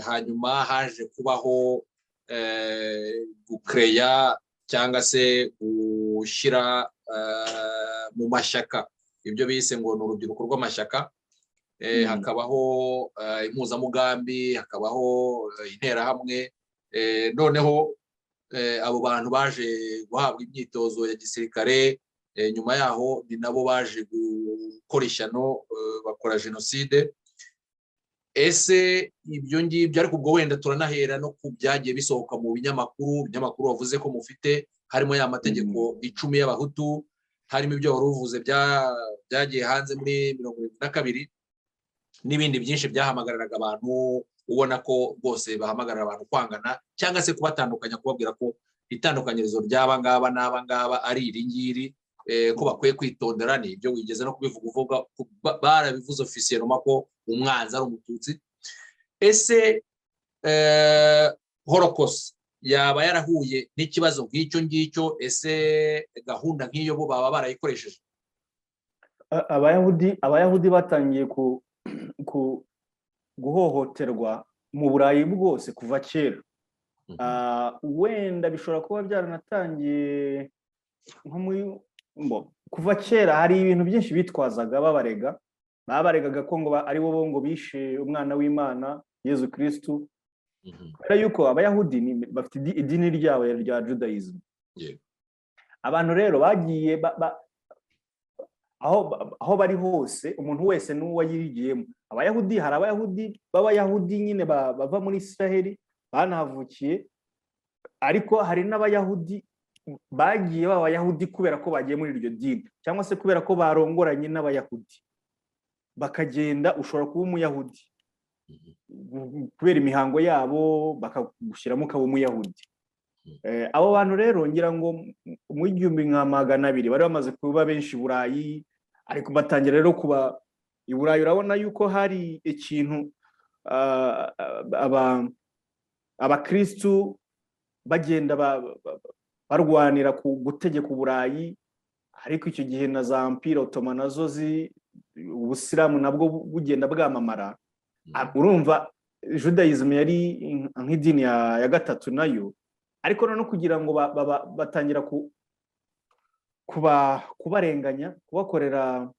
Hanyuma haje kubaho gukereya cyangwa se gushyira mu mashyaka ibyo bise ngo ni urubyiruko rw'amashyaka. Hakabaho impuzamugambi, hakabaho interahamwe. Noneho abo bantu baje guhabwa imyitozo ya gisirikare, nyuma yaho ni nabo baje gukora ishyano, bakora jenoside. Ese ibyo ngibyo, ariko ubwo wenda turanahera no ku byagiye bisohoka mu binyamakuru wavuze ko mufite, harimo ya mategeko 10 y'abahutu, harimo ibyo wari uvuze byagiye hanze muri 1972, n'ibindi byinshi byahamagariraga abantu, ubona ko bose bahamagarira abantu kwangana cyangwa se kubatandukanya, kubabwira ko itandukanyirizo ry'aba ngaba n'aba ngaba ari iri ngiri, ko bakwiye kwitondera. Ni ibyo wigeze no kubivuga, barabivuze officiellement ko umwanzi ari umututsi. Ese Holocaust yaba yarahuye n'ikibazo nk'icyo ngicyo, ese gahunda nk'iyo bo baba barayikoresheje? abayahudi batangiye guhohoterwa mu Burayi bwose kuva kera. Wenda bishobora kuba byaranatangiye kuva kera. Hari ibintu byinshi bitwazaga babaregaga ko ngo ari bo ngo bishe umwana w'Imana Yezu Kristu, kubera yuko abayahudi bafite idini ryabo rya Judaism. Abantu rero bagiye aho bari hose, umuntu wese n'uwo yirigiyemo. Abayahudi, hari abayahudi b'abayahudi nyine bava muri Israheli banahavukiye, ariko hari n'abayahudi bagiye b'abayahudi kubera ko bagiye muri iryo dini, cyangwa se kubera ko barongoranye n'abayahudi bakagenda. Ushobora kuba umuyahudi kubera imihango yabo, bakagushyiramo ukaba umuyahudi. Abo bantu rero ngira ngo mu 1200 bari bamaze kuba benshi i Burayi, ariko batangira rero kuba i Burayi. Urabona yuko hari ikintu abakristu bagenda barwanira gutegeka Uburayi, ariko icyo gihe na za Empire Ottoman nazo Ubusilamu nabwo bugenda bwamamara. Urumva Judaism yari nk'idini ya gatatu nayo, ariko no kugira ngo batangira kubarenganya, kubakorera,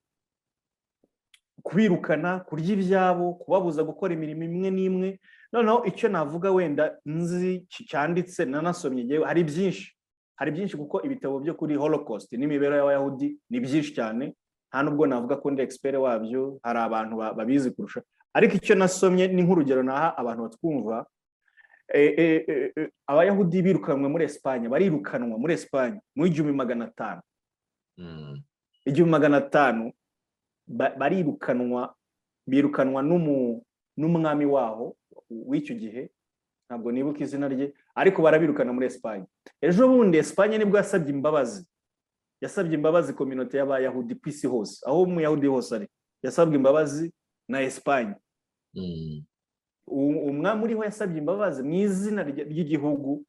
kubirukana, kurya ibyabo, kubabuza gukora imirimo imwe n'imwe. Noneho icyo navuga wenda nzi cyanditse nanasomye ngewe, hari byinshi kuko ibitabo byo kuri Holocaust n'imibereho y'Abayahudi ni byinshi cyane, nta nubwo navuga ko ndi expert wabyo, hari abantu babizi kurusha. Ariko icyo nasomye ni nk'urugero naha abantu batwumva. Abayahudi birukanwe muri Espagne, barirukanwa muri Espagne mu 1500. 1500 birukanwa n'umwami waho w'icyo gihe, ntabwo nibuka izina rye, ariko barabirukana muri Espagne. Ejo bundi Espagne nibwo yasabye imbabazi community y'Abayahudi ku isi hose, aho umuyahudi hose ari yasabwe imbabazi na Espagne. Umwami uriho yasabye imbabazi mu izina ry'igihugu,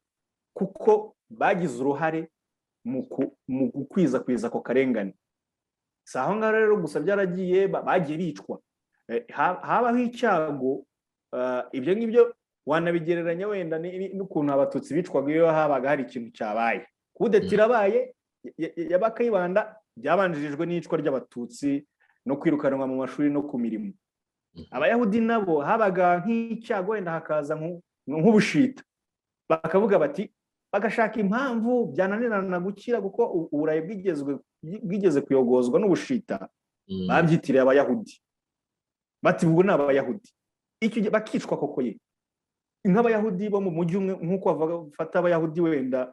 kuko bagize uruhare mu gukwiza ako karengane. Si aho ngaho rero gusa byaragiye, bagiye bicwa, habaho icyago. Ibyo ngibyo wanabigereranya wenda n'ukuntu abatutsi bicwaga iyo habaga hari ikintu cyabaye. Kudeta irabaye y'Abakayibanda, byabanjirijwe n'icwa ry'abatutsi no kwirukanwa mu mashuri no ku mirimo. Abayahudi nabo habaga nk'icyago, wenda hakaza nk'ubushita, bakavuga bati, bagashaka impamvu byananirana gukira kuko Uburayi bwigeze kuyogozwa n'ubushita, babyitiriye Abayahudi, bati ubwo ni Abayahudi. Icyo gihe bakicwa koko ye nk'Abayahudi bo mu mujyi umwe, nk'uko bafata Abayahudi wenda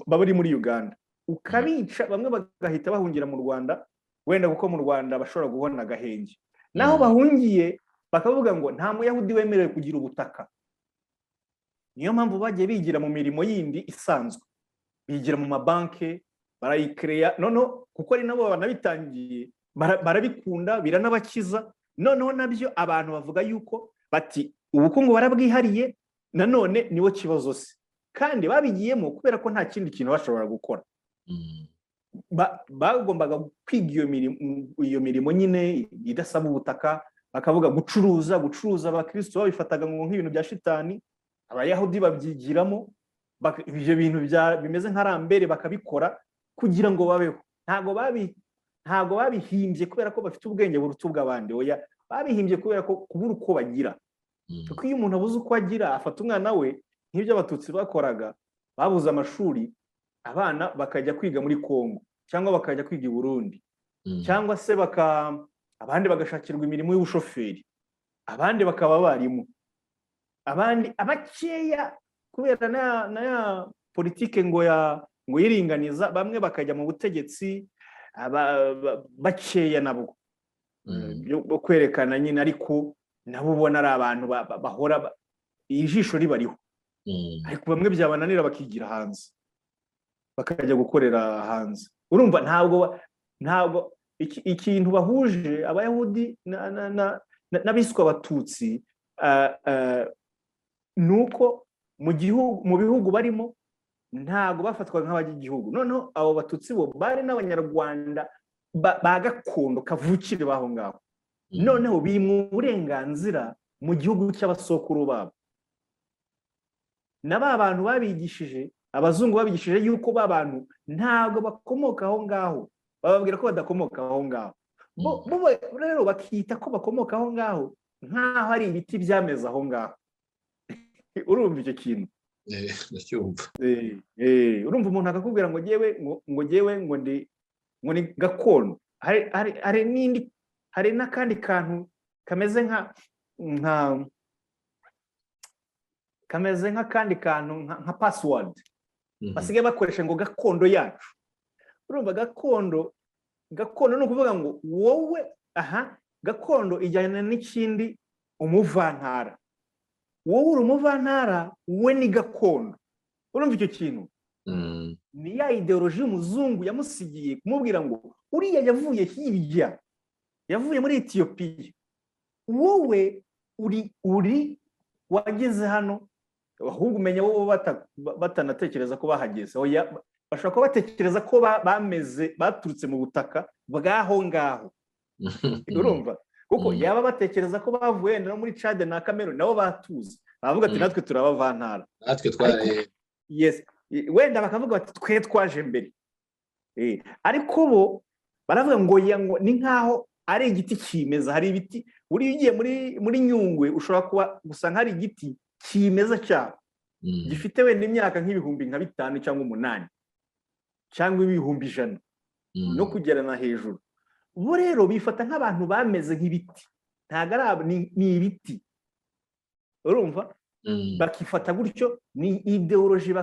bari muri Uganda, ukabica, bamwe bagahita bahungira mu Rwanda, wenda kuko mu Rwanda bashobora guhona agahenge. Naho bahungiye bakavuga ngo nta muyahudi wemerewe kugira ubutaka. Niyo mpamvu bagiye bigira mu mirimo yindi isanzwe, bigira mu mabanke, barayikreya. Noneho kuko ari nabo banabitangiye, barabikunda, biranabakiza. Noneho nabyo abantu bavuga yuko bati ubukungu barabwihariye, nanone niwo kibazo se, kandi babigiyemo kubera ko nta kindi kintu bashobora gukora. Bagombaga kwiga iyo mirimo nyine idasaba ubutaka, bakavuga gucuruza abakristo babifataga nk'ibintu bya shitani. Abayahudi babyigiramo, ibyo bintu bimeze nka rambere bakabikora kugira ngo babeho. Ntago babihimbye kubera ko bafite ubwenge buruta ubw'abandi, oya, babihimbye kubera ko kubura uko bagira. Kuko iyo umuntu abuze uko agira, afata umwana we nk'ibyo abatutsi bakoraga, babuze amashuri, abana bakajya kwiga muri Kongo cyangwa bakajya kwiga i Burundi, cyangwa se abandi bagashakirwa imirimo y'ubushoferi, abandi bakaba abarimu, abandi abakeya kubera na ya politike ngo yiringaniza, bamwe bakajya mu butegetsi, bakeya nabwo byo kwerekana nyine, ariko nabo ubona ari abantu bahora ijisho ribariho. Ariko bamwe byabananira bakigira hanze, bakajya gukorera hanze. Urumva ntabwo ikintu bahuje Abayahudi n'abiswa Abatutsi nuko mu bihugu barimo ntabwo bafatwaga nk'abanyagihugu. Noneho abo batutsi bo bari n'abanyarwanda ba gakondo kavukire baho ngaho, noneho bimwe uburenganzira mu gihugu cy'abasokuru babo. Na ba bantu babigishije, abazungu babigishije yuko ba bantu ntabwo bakomoka aho ngaho, bababwira ko badakomoka aho ngaho. Bo rero bakita ko bakomoka aho ngaho nk'aho ari ibiti byameze aho ngaho. Urumva icyo kintu? Urumva umuntu akakubwira ngo ngewe ngo ni gakondo. Hari n'akandi kantu kameze nk'akandi kantu nka password basigaye bakoresha ngo gakondo yacu. Urumva gakondo ni ukuvuga ngo wowe gakondo ijyana n'ikindi umuvantara. Wowe uri umuvantara, we ni gakondo. Urumva icyo kintu? Ni ya ideoloji y'umuzungu yamusigiye kumubwira ngo uriya yavuye hirya, yavuye muri Ethiopia, wowe uri wageze hano, ahubwo umenya wowe batanatekereza ko bahageze. Bashobora kuba batekereza ko baturutse mu butaka bw'aho ngaho. Urumva? Kuko yaba batekereza ko bavuye no muri Chad na Cameroon, nabo batuzi, bavuga ati natwe turabavantara, natwe twari wenda bakavuga bati twe twaje mbere. Ariko bo baravuga ngo ni nkaho ari igiti kimeza. Hari ibiti uri ugiye muri Nyungwe ushobora kuba gusanga hari igiti kimeza cyane gifite wenda imyaka nk'ibihumbi nka 5 cyangwa 8 cyangwa ibihumbi 100 no kugerana hejuru. Bo rero bifata nk'abantu bameze nk'ibiti, ntago ni ibiti. Urumva? Bakifata gutyo. Ni ideoloji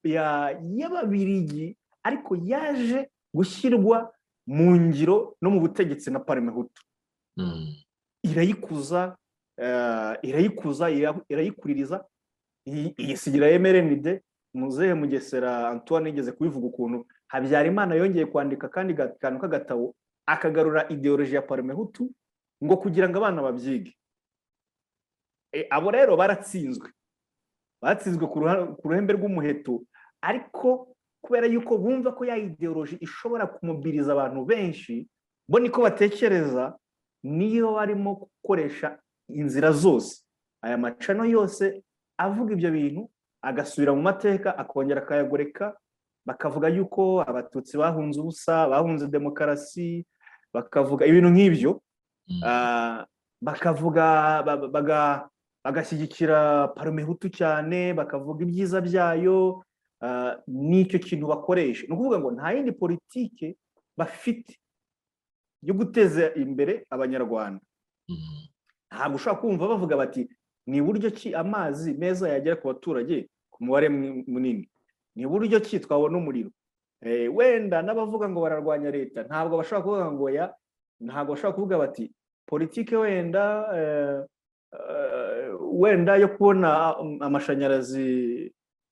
y'Ababirigi ariko yaje gushyirwa mu ngiro no mu butegetsi na Parmehutu. Irayikuza, irayikuririza, iyisigira MRND. Muzehe Mugesera Antoine yigeze kubivuga ukuntu Habyarimana yongeye kwandika kandi kantu k'agatabo akagarura ideoloji ya Parmehutu ngo kugira ngo abana babyige. Abo rero baratsinzwe ku ruhembe rw'umuheto, ariko kubera yuko bumva ko ya ideoloji ishobora kumubiriza abantu benshi, bo niko batekereza, niyo barimo gukoresha inzira zose, aya macano yose avuga ibyo bintu, agasubira mu mateka akongera akayagoreka, bakavuga yuko abatutsi bahunze ubusa, bahunze demokarasi, bakavuga ibintu nk'ibyo, bakavuga bagashyigikira Parmehutu cyane, bakavuga ibyiza byayo. N'icyo kintu bakoresha. Ni ukuvuga ngo nta yindi politike bafite yo guteza imbere abanyarwanda. Ntabwo ushobora kumva bavuga bati ni buryo ki amazi meza yagera ku baturage ku mubare munini, ni buryo ki twabona umuriro. Wenda n'abavuga ngo bararwanya leta ntabwo bashobora kuvuga ngo ntabwo bashobora kuvuga bati politike wenda yo kubona amashanyarazi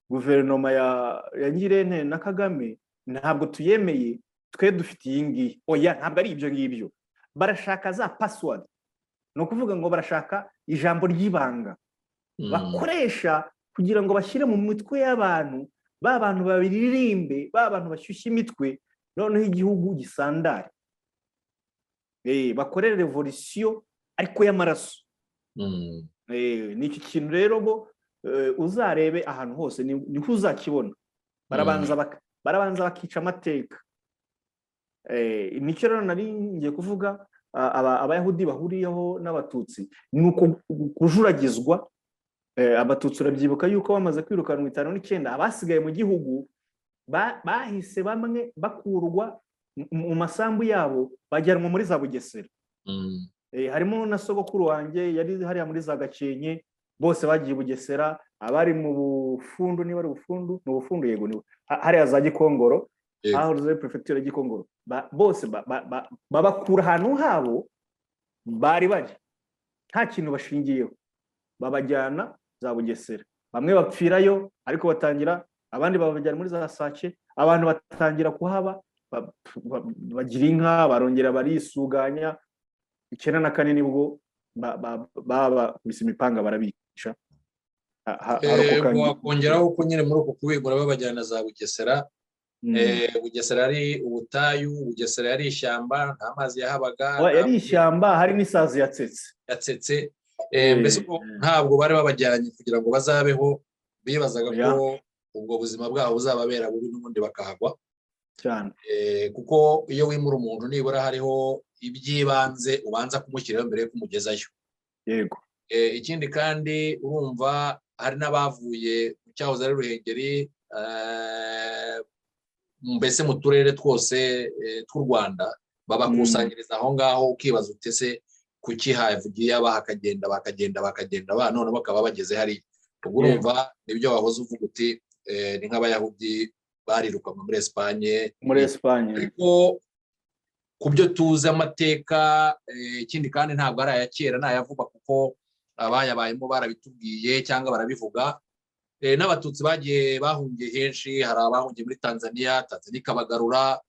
guverinoma ya Ngirente na Kagame ntabwo tuyemeye, twe dufite iyi ngiyi. Oya, ntabwo ari ibyo ngibyo. Barashaka za password, ni ukuvuga ngo barashaka ijambo ry'ibanga bakoresha kugira ngo bashyire mu mitwe y'abantu, ba bantu babiririmbe, ba bantu bashyushye imitwe, noneho igihugu gisandare. Bakorere revolution ariko y'amaraso. Ni iki kintu rero bo uzarebe ahantu hose niho uzakibona. Barabanza bakica amateka. Nicyo rero nari ngiye kuvuga abayahudi bahuriyeho n'abatutsi, ni uko kujuragizwa. Abatutsi urabyibuka yuko bamaze kwirukanwa 59, abasigaye mu gihugu bahise bamwe bakurwa mu masambu yabo bajyanwa muri za Bugesera. Harimo na sogokuru wanjye yari hariya muri za Gakenke, bose bagiye Bugesera. Abari mu Bufundu, niba ari Bufundu, mu Bufundu yego niwe hariya za Gikongoro, aho za prefecture ya Gikongoro, bose babakura ahantu habo bari baje, nta kintu bashingiyeho, babajyana za Bugesera. Bamwe bapfirayo, ariko batangira, abandi babajyana muri za Sake. Abantu batangira kuhaba, bagira inka, barongera barisuganya. 94 nibwo baba kubisa imipanga barabica. wakongeraho ko nyine muri uko kubigura babajyana za Bugesera. Bugesera ari ubutayu, Bugesera yari ishyamba, nta mazi yahabaga, yari ishyamba, hari n'isazi yatsetse. Mbese ntabwo bari babajyanye kugira ngo bazabeho, bibazaga ko ubwo buzima bwabo buzababera bubi n'ubundi bakahagwa cyane. Kuko iyo wimura umuntu nibura hariho iby'ibanze ubanza kumushyiraho mbere yo kumugezayo. Yego. Ikindi kandi urumva hari n'abavuye mu cyahoze ari Ruhengeri, mbese mu turere twose tw'u Rwanda, babakusanyiriza aho ngaho, ukibaza utese kuki havugiye aba bakagenda none bakaba bageze hari. Ubwo urumva nibyo wahoze uvuga uti ni nk'abayahudi barirukanwe muri Espanye. Ariko ku byo tuzi amateka, ikindi kandi ntabwo ari aya kera, ni ayavuga kuko abayabayemo barabitubwiye cyangwa barabivuga. N'abatutsi bagiye bahungiye henshi, hari abahungiye muri Tanzania ikabagarura,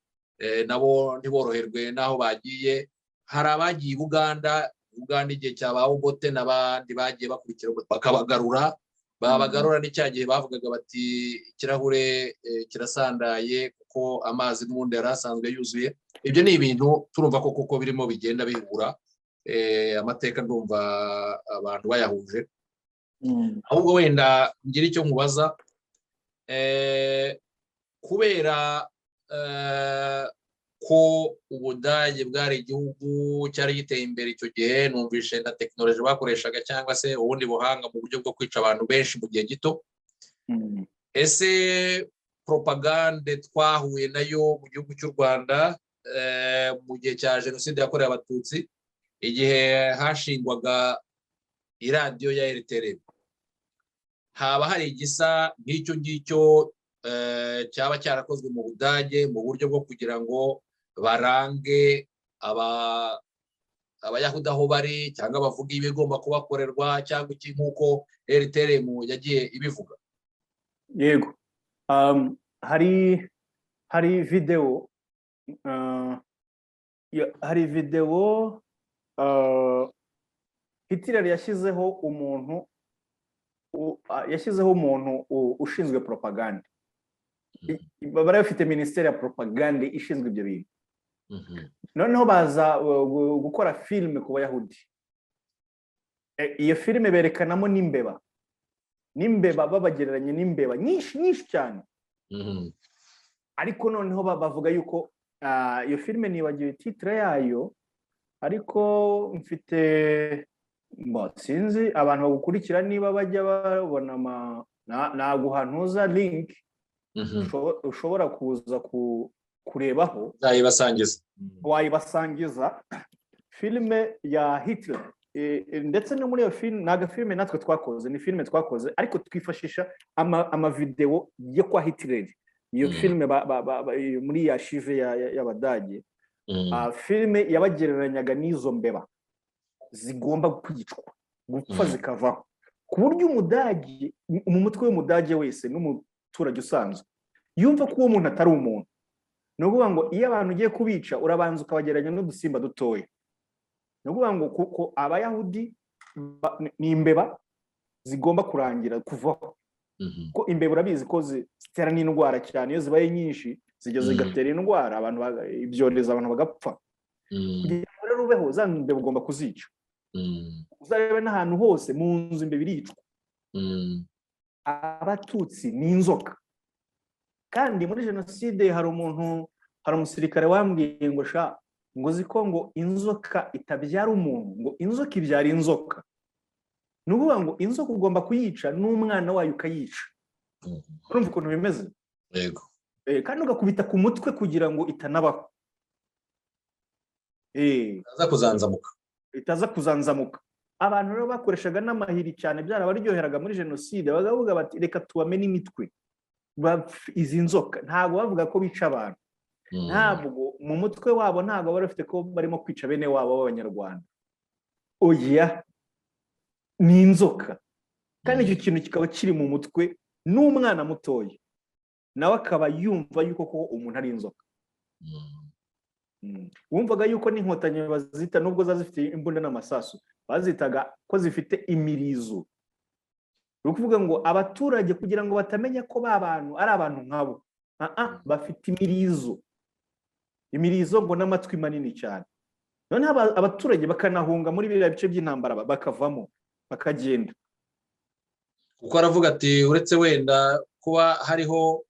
nabo ntiboroherwe n'aho bagiye. Hari abagiye Uganda igihe cya Obote n'abandi bagiye bakurikira bakabagarura, babagarura n'icya gihe bavugaga bati ikirahure kirasandaye kuko amazi n'ubundi yari asanzwe yuzuye. Ibyo ni ibintu turumva ko kuko birimo bigenda bihura, amateka ndumva abantu bayahuje. Ahubwo wenda ngira icyo nkubaza, kubera ko Ubudage bwari igihugu cyari giteye imbere icyo gihe, numvishe na tekinoloji bakoreshaga cyangwa se ubundi buhanga mu buryo bwo kwica abantu benshi mu gihe gito. Ese propagande twahuye nayo mu gihugu cy'u Rwanda mu gihe cya Jenoside yakorewe Abatutsi, igihe hashingwaga iradiyo ya RTL, haba hari igisa nk'icyo ngicyo cyaba cyarakozwe mu Budage mu buryo bwo kugira ngo barange abayahudi aho bari, cyangwa bavuga ibigomba kubakorerwa, cyangwa iki nk'uko RTL yagiye ibivuga? Yego. Hari video Hitler yashyizeho umuntu ushinzwe propaganda. Bari bafite minisiteri ya propaganda ishinzwe ibyo bintu. Noneho baza gukora filime ku Bayahudi. Iyo filime berekanamo n'imbeba babagereranya n'imbeba nyinshi cyane. Ariko noneho bavuga yuko iyo filime nibagiwe titre yayo, ariko mfite sinzi abantu bagukurikira niba bajya babona naguhanuza link ushobora kuza kurebaho, wayibasangiza filime ya Hitler. Ndetse no muri iyo filime, ntago filime natwe twakoze, ni filime twakoze ariko twifashisha amavideo yo kwa Hitler. Iyo filime muri ya archive y'Abadage, filime yabagereranyaga n'izo mbeba zigomba kwicwa, gupfa zikavaho, ku buryo Umudage, mu mutwe w'Umudage wese n'umuturage usanzwe yumva ko uwo muntu atari umuntu. Ni ukuvuga ngo iyo abantu ugiye kubica urabanza ukabagereranya n'udusimba dutoya. Ni ukuvuga ngo kuko Abayahudi ni imbeba zigomba kurangira kuvaho. Ko imbeba urabizi ko zitera n'indwara cyane, iyo zibaye nyinshi zigatera indwara, ibyorezo abantu bagapfa. Kugira ngo rero ubeho, za mbeba ugomba kuzica. Uzarebe n'ahantu hose mu nzu imbeba iricwa. Abatutsi ni inzoka. Kandi muri Jenoside hari umusirikare wambwiye ngo ziko ngo inzoka itabyara umuntu, ngo inzoka ibyara inzoka. Ni ukuvuga ngo inzoka ugomba kuyica n'umwana wayo ukayica. Urumva ukuntu bimeze? Yego. Kandi ugakubita ku mutwe kugira ngo itanabaho. Itaza kuzanzamuka. Abantu rero bakoreshaga n'amahiri cyane, byarabaryoheraga muri Jenoside, bagavuga bati reka tubamene imitwe. Izi nzoka ntabwo bavuga ko bica abantu. Ntabwo mu mutwe wabo ntabwo bari bafite ko barimo kwica bene wabo b'Abanyarwanda. Oya, ni inzoka. Kandi icyo kintu kikaba kiri mu mutwe n'umwana mutoya, nawe akaba yumva yuko ko umuntu ari inzoka. Wumvaga yuko n'inkotanyi bazita, nubwo zifite imbunda n'amasasu, bazitaga ko zifite imirizo. ni ukuvuga ngo abaturage kugira ngo batamenya ko ba bantu ari abantu nkabo, bafite imirizo ngo n'amatwi manini cyane. Noneho abaturage bakanahunga muri biriya bice by'intambara bakavamo bakagenda, kuko aravuga ati uretse wenda kuba hariho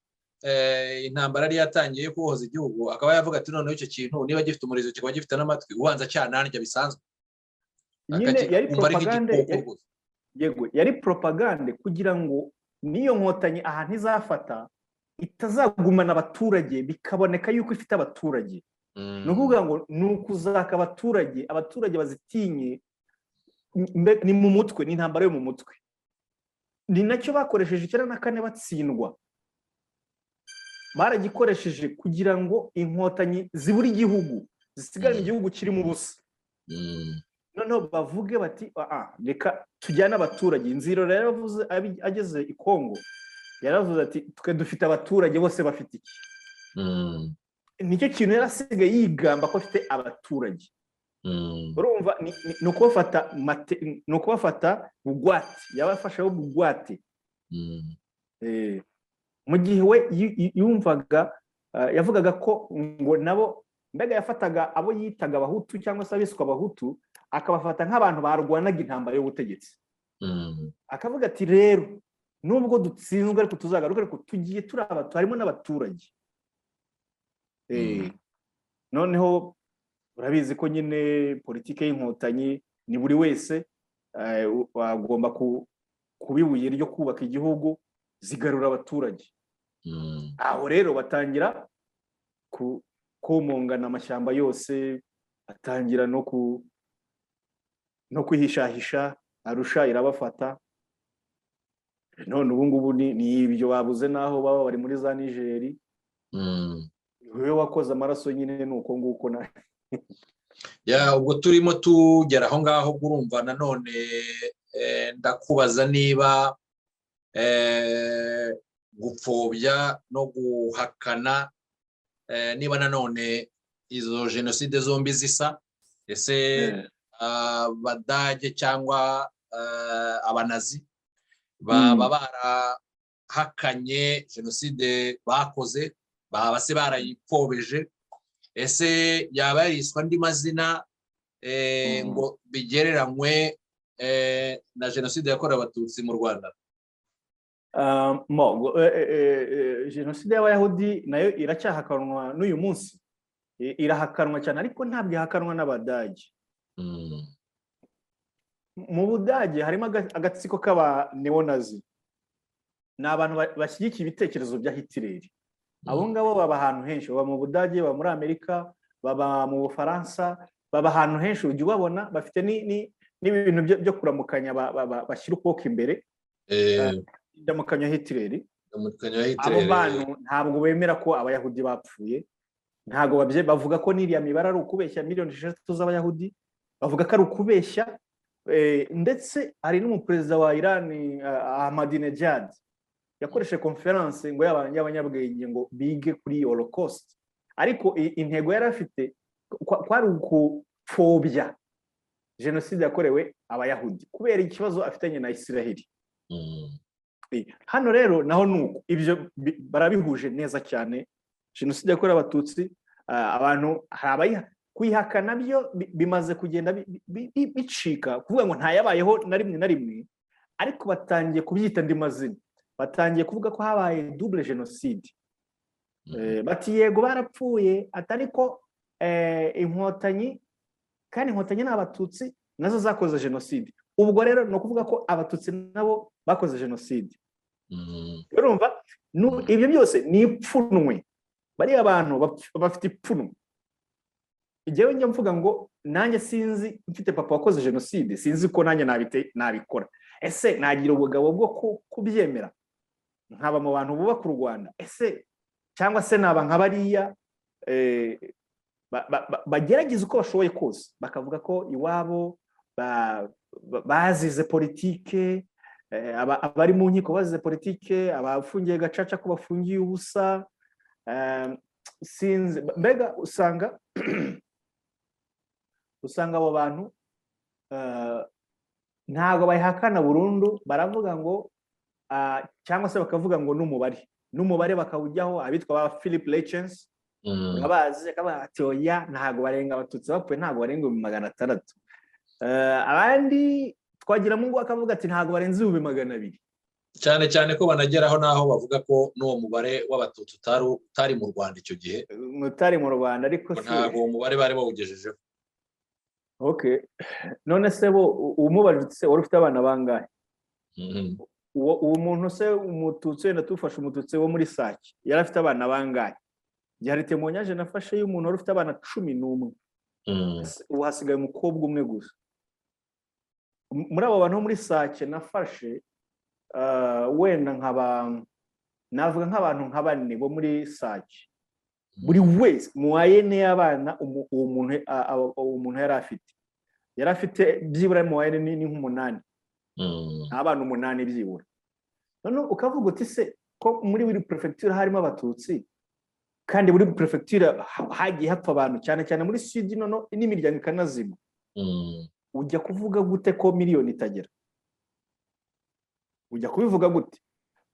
intambara yari yatangiye kubohoza igihugu, akaba yavuga ati noneho icyo kintu niba gifite umurizo kikaba gifite n'amatwi, ubanza cyanarya bisanzwe. nyine yari propagande, yego yari propagande kugira ngo niyo nkotanyi ahantu izafata itazagumana abaturage, bikaboneka yuko ifite abaturage. Ni ukuvuga ngo ni ukuzaka abaturage bazitinye, ni mu mutwe, ni intambara yo mu mutwe. Ni nacyo bakoresheje 94 batsindwa, baragikoresheje kugira ngo inkotanyi zibura igihugu, zisigarane igihugu kirimo ubusa. Noneho bavuge bati reka tujyane abaturage. Inziro rero yavuze ageze i Kongo, yaravuze ati twe dufite abaturage bose bafite iki. Nicyo kintu yarasigaye yigamba ko afite abaturage. Urumva ni ukubafata bugwate, yabafasheho bugwate. Mu gihe we yavugaga ko ngo nabo mbega yafataga abo yitaga abahutu cyangwa se abiswa abahutu, akabafata nk'abantu barwanaga intambara y'ubutegetsi. Akavuga ati rero nubwo dutsinzwe ariko tuzagaruka, ariko tugiye turi harimo n'abaturage. Noneho urabizi ko nyine politike y'inkotanyi ni buri wese agomba kuba ibuye ryo kubaka igihugu, zigarura abaturage. Aho rero batangira kumungana amashyamba yose, batangira no kwihishahisha. Arusha irabafata. None ubu ngubu ni ibyo babuze naho baba bari muri za Nigeri. Wewe wakoze amaraso nyine nuko nguko na ubwo turimo tugera aho ngaho, urumva nanone ndakubaza niba gupfobya no guhakana niba nanone izo jenoside zombi zisa. Ese abadage cyangwa abanazi baba barahakanye jenoside bakoze, baba se barayipfobeje? Ese yaba yariswa andi mazina ngo bigereranywe na jenoside yakorewe abatutsi mu Rwanda? Jenoside y'abayahudi nayo iracyahakanwa n'uyu munsi, irahakanwa cyane, ariko ntabwo ihakanwa n'abadage. Mu Budage harimo agatsiko k'aba neonazi, ni abantu bashyigikiye ibitekerezo bya Hitler. Abo ngabo baba ahantu henshi, baba mu Budage, baba muri Amerika, baba mu Bufaransa, baba ahantu henshi. Ujya ubabona bafite n'ibintu byo kuramukanya, bashyira ukuboko imbere, ndamukanyo Hitler. Abo bantu ntabwo bemera ko abayahudi bapfuye, ntabwo bavuga ko n'iriya mibare ari ukubeshya, 6,000,000 z'abayahudi, bavuga ko ari ukubeshya. Ndetse hari n'umuperezida wa Iran, Ahmadinejad, yakoresheje conference ngo y'abanyabwenge ngo bige kuri Holocaust, ariko intego yari afite kwari ukupfobya jenoside yakorewe abayahudi kubera ikibazo afitanye na Isiraheli. Hano rero naho nuko ibyo barabihuje neza cyane. Jenoside yakorewe abatutsi, abantu kwihakana byo bimaze kugenda bicika, kuvuga ngo ntayabayeho na rimwe, ariko batangiye kubyita andi mazina. Batangiye kuvuga ko habaye double jenoside. Bati yego barapfuye, atari ko inkotanyi, kandi inkotanyi n'abatutsi nazo zakoze jenoside. Ubwo rero no kuvuga ko abatutsi nabo bakoze jenoside. Urumva ibyo byose ni ipfunwe. Bari abantu bafite ipfunwe. Igihe njya mvuga ngo nanjye sinzi, mfite papa wakoze jenoside, sinzi ko nanjye nabikora. Ese nagira ubugabo bwo kubyemera nkaba mu bantu bubaka u Rwanda? Ese cyangwa se naba nka bariya bagerageza uko bashoboye kose bakavuga ko iwabo bazize politike, abari mu nkiko bazize politike, abafungiye gacaca ko bafungiye ubusa. Sinzi, mbega usanga abo bantu ntabwo bayihakana burundu. Baravuga ngo cyangwa se bakavuga ngo n'umubare bakawujyaho, abitwa ba Philip Lechens urabazi, akavuga ati oya ntabwo barenga, abatutsi bapfuye ntabwo barenga 600. Abandi Twagiramungu akavuga ati ntabwo barenze 200. cyane cyane ko banageraho naho bavuga ko n'uwo mubare w'abatutsi utari mu Rwanda icyo gihe, utari mu Rwanda, ariko ntabwo uwo mubare bari bawugejejeho. Okay, none se bo umubajije se wari ufite abana bangahe? Uwo muntu se umututsi, wenda tufashe umututsi wo muri Sake, yari afite abana bangahe? Yari temoignage nafashe y'umuntu wari ufite abana 11. Ubu hasigaye umukobwa umwe gusa. Muri abo bantu muri Sake nafashe wenda navuga nk'abantu nka 4 bo muri Sake. Buri wese muwayene y'abana uwo muntu yari afite byibura muwayene ni nk'umunani. Abana 8 byibura. None ukavuga uti se ko muri buri prefecture harimo abatutsi, kandi buri prefecture hagiye hapfa abantu cyane cyane muri Sud nono n'imiryango ikanazima, ujya kuvuga gute ko miliyoni itagera? Ujya kubivuga gute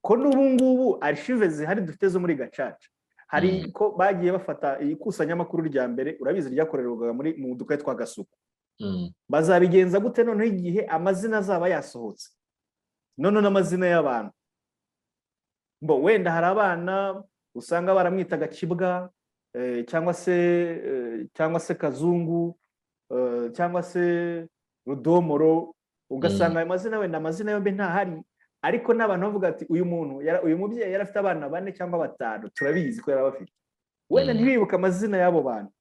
ko n'ubu ngubu archive zihari dufite zo muri Gacaca, hari ko bagiye bafata ikusanyamakuru rya mbere, urabizi ryakorerwaga mu dukayi twa Gasuku. Bazabigenza gute none igihe amazina azaba yasohotse, none n'amazina y'abantu? Mbo wenda hari abana usanga baramwitaga Kibwa, cyangwa se Kazungu, cyangwa se Rudomoro, ugasanga ayo mazina wenda amazina yombi ntahari, ariko n'abantu bavuga ati uyu mubyeyi yari afite abana 4 cyangwa 5, turabizi ko yari abafite. Wenda ntibibuka amazina y'abo bantu,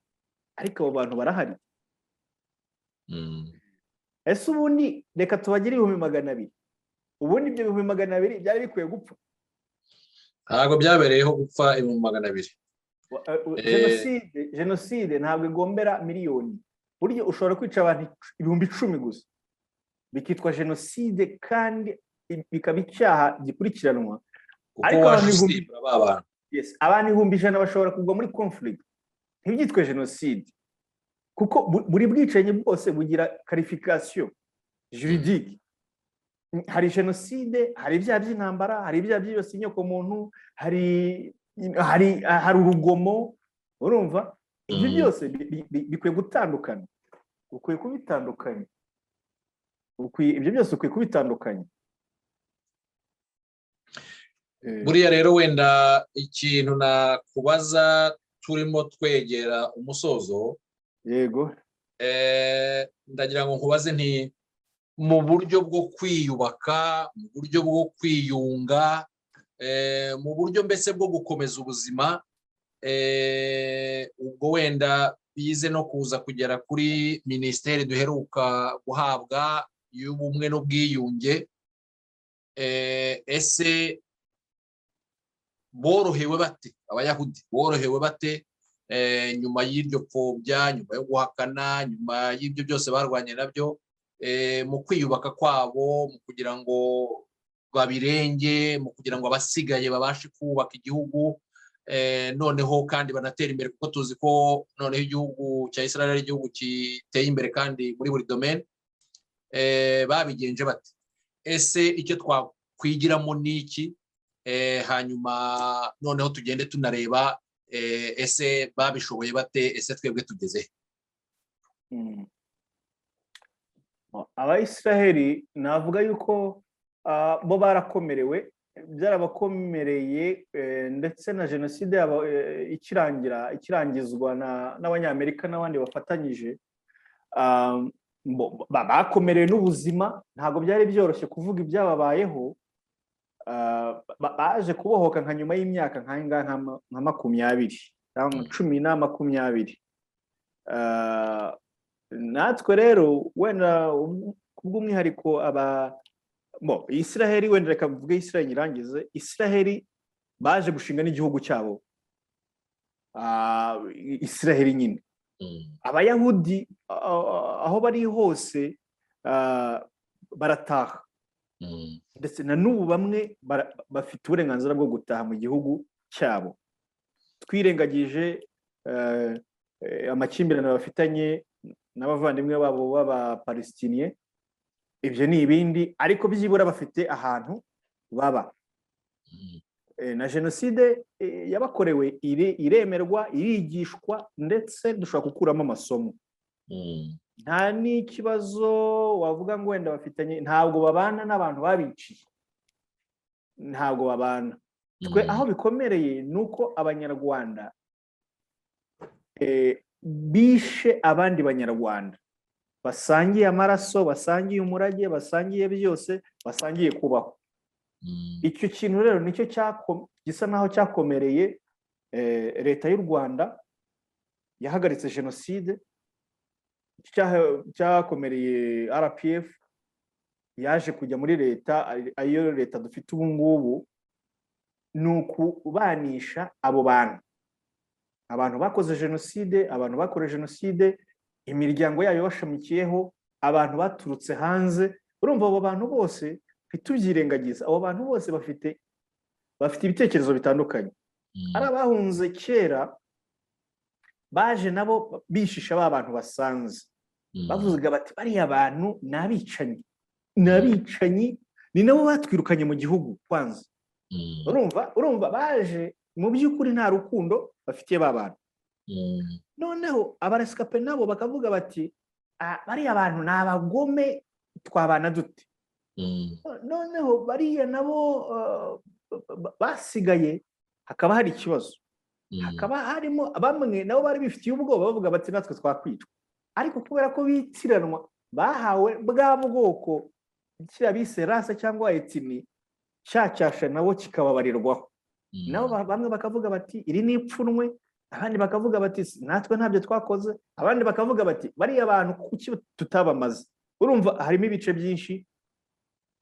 ariko abo bantu barahari. Ese ubundi reka tubagire 200,000, ubundi ibyo 200,000 byari bikwiye gupfa? Ntabwo byabereyeho gupfa 200,000. Jenoside ntabwo igombera miliyoni. Buryo ushobora kwica abantu 10,000 gusa bikitwa jenoside, kandi bikaba icyaha gikurikiranwa. Ariko abantu 100,000 bashobora kugwa muri conflict, ntibyitwe jenoside, kuko buri bwicanyi bwose bugira qualification juridique. Hari jenoside, hari ibyaha by'intambara, hari ibyaha byibasiye inyoko muntu, hari urugomo, urumva? Ibyo byose bikwiye gutandukana, ukwiye kubitandukanya. Ibyo byose ukwiye kubitandukanya. Buriya rero wenda ikintu nakubaza turimo twegera umusozo, yego, ndagira ngo nkubaze nti mu buryo bwo kwiyubaka, mu buryo bwo kwiyunga, mu buryo mbese bwo gukomeza ubuzima, ubwo wenda bize no kuza kugera kuri minisiteri duheruka guhabwa y'ubumwe n'ubwiyunge, ese borohewe bate? Abayahudi borohewe bate nyuma y'iryo pfobya, nyuma yo guhakana, nyuma y'ibyo byose barwanye nabyo, mu kwiyubaka kwabo, mu kugira ngo babirenge, mu kugira ngo abasigaye babashe kubaka igihugu, noneho kandi banatera imbere, kuko tuzi ko noneho igihugu cya Israel ari igihugu kiteye imbere kandi muri buri domaine, babigenje bate? Ese icyo twakwigiramo niki? Hanyuma noneho tugende tunareba ese babishoboye bate, ese twebwe tugeze? Abayisiraheli navuga yuko bo barakomerewe, byarabakomereye, ndetse na jenoside yabo ikirangizwa n'abanyamerika n'abandi bafatanyije, bakomerewe n'ubuzima. Ntabwo byari byoroshye kuvuga ibyababayeho. Baje kubohoka nka nyuma y'imyaka nka 20 cyangwa 10 na 20. Natwe rero wenda kubw'umwihariko Israheli, wenda reka mvuge Israheli irangize. Israheli baje gushinga n'igihugu cyabo, Israheli nyine. Abayahudi aho bari hose barataha, ndetse na n'ubu bamwe bafite uburenganzira bwo gutaha mu gihugu cyabo, twirengagije amakimbirane bafitanye n'abavandimwe babo b'Abapalestiniye. Ibyo ni ibindi, ariko byibura bafite ahantu baba. Na jenoside yabakorewe iremerwa, irigishwa, ndetse dushobora gukuramo amasomo. Nta n'ikibazo wavuga ngo wenda bafitanye, ntabwo babana n'abantu babiciye, ntabwo babana. Twe aho bikomereye ni uko abanyarwanda bishe abandi banyarwanda basangiye amaraso, basangiye umurage, basangiye byose, basangiye kubaho. Icyo kintu rero nicyo gisa naho cyakomereye leta y'u Rwanda yahagaritse jenoside, cyakomereye RPF yaje kujya muri leta, ayo leta dufite ubu ngubu, ni ukubanisha abo bantu, abantu bakoze jenoside, abantu bakorewe jenoside, imiryango yayo bashamikiyeho, abantu baturutse hanze. Urumva abo bantu bose ntitubyirengagiza, abo bantu bose bafite ibitekerezo bitandukanye. Ari abahunze kera baje nabo bishisha ba bantu basanze, bavuga bati bariya bantu ni abicanyi, ni nabo batwirukanye mu gihugu kwanza. Urumva baje mu by'ukuri nta rukundo bafitiye ba bantu. Noneho abaresikape nabo bakavuga bati bariya bantu ni abagome, twabana dute? Noneho bariya nabo basigaye, hakaba hari ikibazo, hakaba harimo bamwe nabo bari bifitiye ubwoba, bavuga bati natwe twakwicwa. Ariko kubera ko bitiranwa, bahawe bwa bwoko kiriya bise rase cyangwa etini, cyasha nabo kikababarirwaho. Nabo bamwe bakavuga bati iri ni ipfunwe, abandi bakavuga bati natwe ntabyo twakoze, abandi bakavuga bati bariya abantu kuki tutabamaze. Urumva harimo ibice byinshi.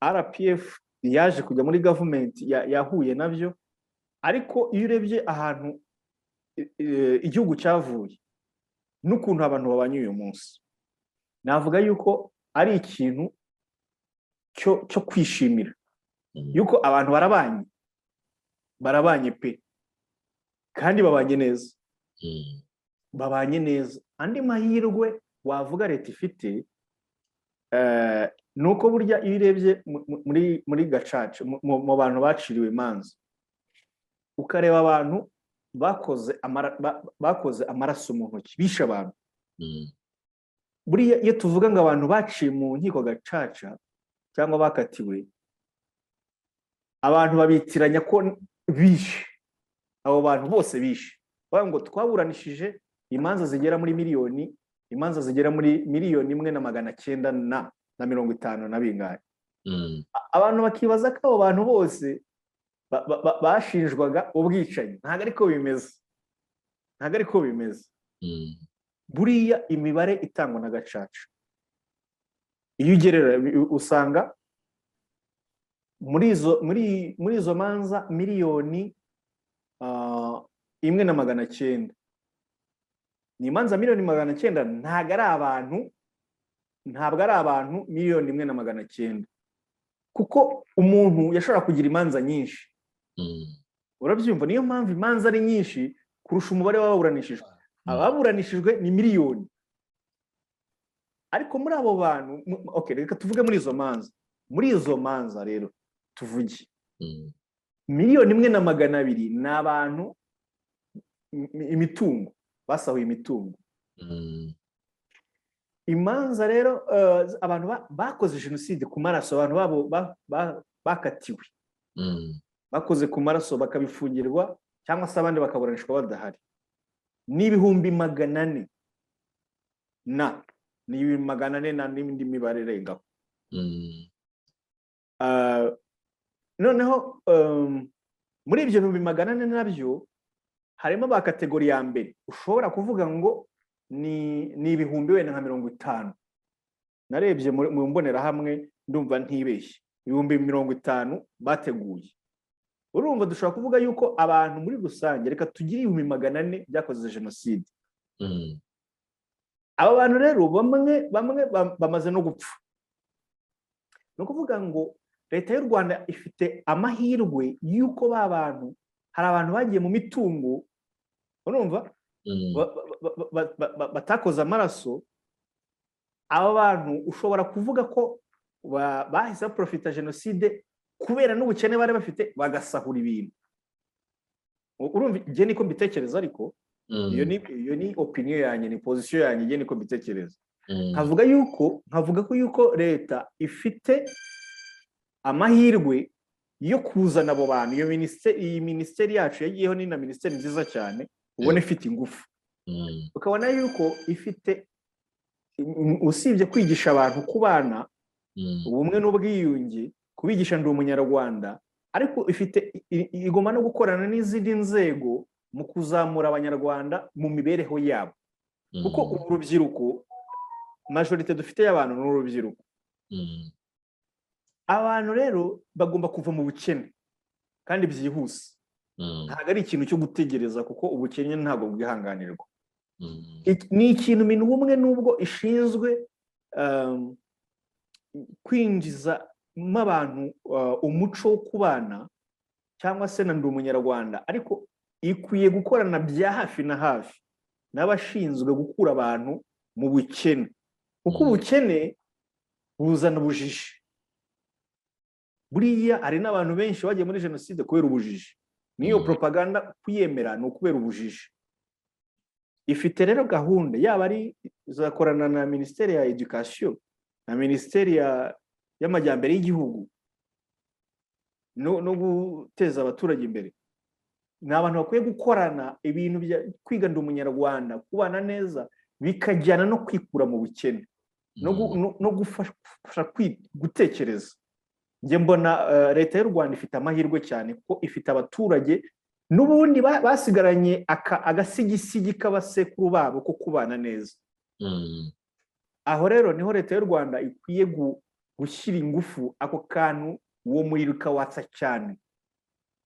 RPF yaje kujya muri government, yahuye nabyo. Ariko iyo urebye ahantu igihugu cyavuye n'ukuntu abantu babanye uyu munsi, navuga yuko ari ikintu cyo kwishimira, yuko abantu barabanye pe, kandi babanye neza. Andi mahirwe wavuga leta ifite nuko burya iyo urebye muri gacaca, mu bantu baciriwe imanza, ukareba abantu bakoze amaraso mu ntoki, bishe abantu. Buriya iyo tuvuga ngo abantu baciye mu nkiko gacaca cyangwa bakatiwe, abantu babitiranya ko bishe, abo bantu bose bishe. Bavuga ngo twaburanishije imanza zigera muri miliyoni, imanza zigera muri 1,950 na bingahe. Abantu bakibaza ko abo bantu bose bashinjwaga ubwicanyi. Ntabwo ariko bimeze. Buriya imibare itangwa na gacaca, iyo ugerera usanga muri izo manza 1,900,000, ni imanza 1,900,000, ntabwo ari abantu 1,900,000, kuko umuntu yashobora kugira imanza nyinshi. Urabyumva? Niyo mpamvu imanza ari nyinshi kurusha umubare w'ababuranishijwe. Ababuranishijwe ni miliyoni. Ariko muri abo bantu, reka tuvuge muri izo manza rero tuvuge 1,200,000 ni abantu, imitungo, basahuye imitungo. Imanza rero abantu bakoze jenoside ku maraso, abantu babo bakatiwe, bakoze ku maraso bakabifungirwa, cyangwa se abandi bakaburanishwa badahari, ni 400,000 ni 400 n'indi mibare irengaho. Noneho muri ibyo 400 nabyo harimo ba kategori ya mbere, ushobora kuvuga ngo ni ibihumbi wenda nka 50. Narebye mu mbonerahamwe ndumva ntibeshye, ibihumbi 50 bateguye. Urumva dushobora kuvuga yuko abantu muri rusange, reka tugire 400 byakoze jenoside. Aba bantu rero bamwe bamaze no gupfa. No kuvuga ngo leta y'u Rwanda ifite amahirwe yuko hari abantu bagiye mu mitungo, urumva, batakoze amaraso. Aba bantu ushobora kuvuga ko bahise baprofita jenoside kubera n'ubukene bari bafite bagasahura ibintu. Urumva njye niko mbitekereza, ariko iyo ni opinion yanjye, ni position yanjye, njye niko mbitekereza. Nkavuga ko yuko leta ifite amahirwe yo kuzana abo bantu. Iyi minisiteri yacu yagiyeho ni na minisiteri nziza cyane, ubona ifite ingufu. Ukabona yuko ifite, usibye kwigisha abantu kubana, ubumwe n'ubwiyunge, kubigisha ndi umunyarwanda, ariko igomba no gukorana n'izindi nzego mu kuzamura abanyarwanda mu mibereho yabo. Kuko urubyiruko, majorite dufite y'abantu ni urubyiruko. Abantu rero bagomba kuva mu bukene kandi byihuse. Ntabwo ari ikintu cyo gutegereza, kuko ubukene ntabwo bwihanganirwa. Ni ikintu mintu umwe n'ubwo ishinzwe kwinjizamo abantu umuco wo kubana, cyangwa se na ndi umunyarwanda, ariko ikwiye gukorana bya hafi na hafi n'abashinzwe gukura abantu mu bukene, kuko ubukene buzana ubujiji. Buriya hari n'abantu benshi bagiye muri jenoside kubera ubujiji. Niyo propaganda kuyemera ni ukubera ubujiji. Ifite rero gahunda, yaba ari izakorana na minisiteri ya education na minisiteri y'amajyambere y'igihugu no guteza abaturage imbere. Ni abantu bakwiye gukorana ibintu bya kwiga ndi umunyarwanda, kubana neza, bikajyana no kwikura mu bukene, no gufasha gutekereza. Njye mbona leta y'u Rwanda ifite amahirwe cyane, kuko ifite abaturage n'ubundi basigaranye agasigisigi k'abasekuru babo ko kubana neza. Aho rero niho leta y'u Rwanda ikwiye gushyira ingufu, ako kantu uwo muriro ukawatsa cyane.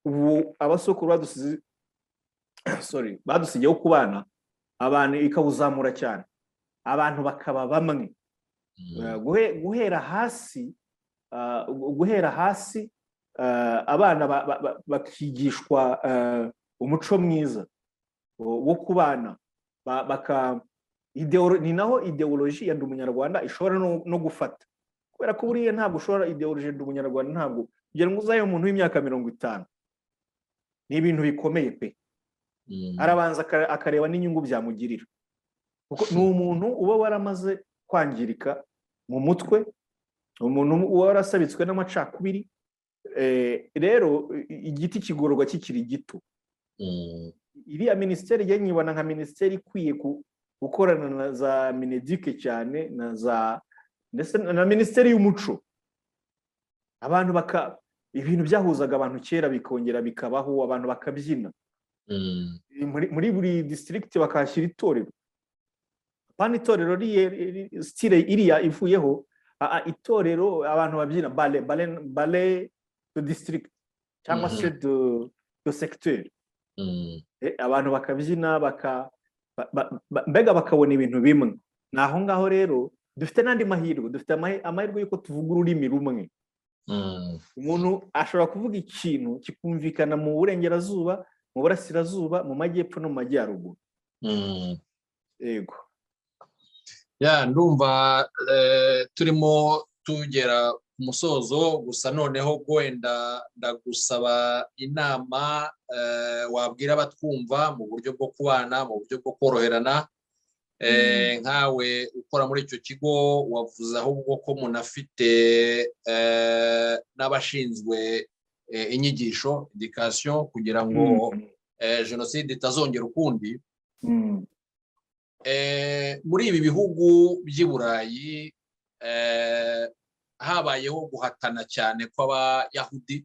Ubu abasokuru badusigiyeho kubana, abantu ikawuzamura cyane, abantu bakaba bamwe. Guhera hasi abana bakigishwa umuco mwiza wo kubana, ni naho ideoloji ya ndi umunyarwanda ishobora no gufata. Kubera ko buriya ntabwo ushobora ideoloji ndi umunyarwanda, ntabwo kugira ngo uzaye umuntu w'imyaka 50, ni ibintu bikomeye pe. Arabanza akareba n'inyungu byamugirira, kuko ni umuntu uba waramaze kwangirika mu mutwe, umuntu uba warasabitswe n'amacakubiri. Rero igiti kigororwa kikiri gito. Iriya minisiteri njye nyibona nka minisiteri ikwiye gukorana na za Mineduc cyane, ndetse na minisiteri y'umuco. Abantu ibintu byahuzaga abantu kera bikongera bikabaho, abantu bakabyina. Muri buri district bakashyira itorero. Pani itorero style iriya ivuyeho, itorero abantu babyina ballet de district cyangwa se de secteur. Abantu bakabyina, mbega bakabona ibintu bimwe. Naho ngaho rero dufite n'andi mahirwe, dufite amahirwe yuko tuvuga ururimi rumwe. Umuntu ashobora kuvuga ikintu kikumvikana mu burengerazuba, mu burasirazuba, mu majyepfo no mu majyaruguru. Yego. Ndumva turimo tugera ku musozo, gusa noneho wenda ndagusaba inama wabwira abatwumva mu buryo bwo kubana, mu buryo bwo koroherana. Nkawe ukora muri icyo kigo, wavuze ahubwo ko munafite n'abashinzwe inyigisho education, kugira ngo jenoside itazongera ukundi. Muri ibi bihugu by'i Burayi habayeho guhatana cyane kw'abayahudi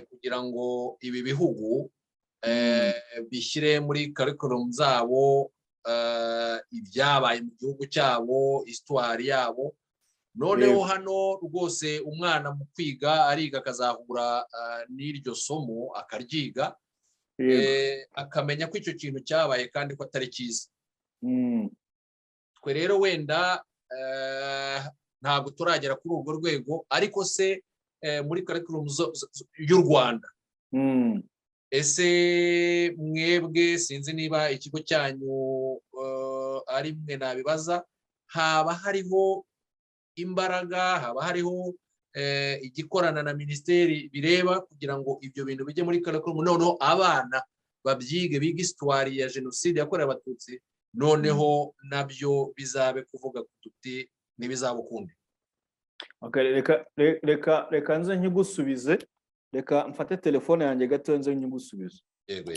kugira ngo ibi bihugu bishyire muri curriculum zabo ibyabaye mu gihugu cyabo, histoire yabo. Noneho hano rwose umwana mu kwiga ariga, akazahura n'iryo somo akaryiga, akamenya ko icyo kintu cyabaye kandi ko atari cyiza. Twe rero wenda ntabwo turagera kuri urwo rwego, ariko se muri curriculum y'u Rwanda, ese mwebwe, sinzi niba ikigo cyanyu ari mwe nabibaza, haba hariho imbaraga, haba hariho igikorana na minisiteri bireba kugira ngo ibyo bintu bijye muri curriculum, noneho abana babyige, biga histoire ya jenoside yakorewe abatutsi, noneho nabyo bizabe kuvuga tuti ntibizaba ukundi. Reka nze nkigusubize, reka mfate telefone yanjye gato nze nkigusubize. Yego.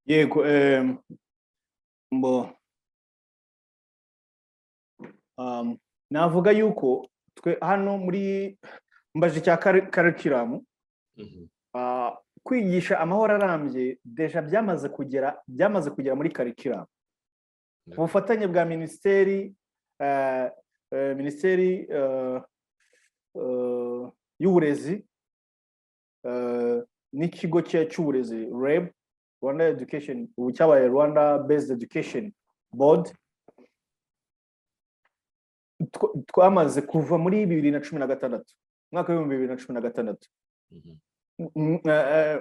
Yego, navuga yuko twe hano muri mbaje cya curriculum, kwigisha amahoro arambye deja byamaze kugera muri curriculum, ubufatanye bwa minisiteri y'uburezi n'ikigo cy'uburezi REB, Rwanda Education, ubu cyabaye Rwanda Based Education Board, twamaze kuva muri 2016, mwaka wa 2016,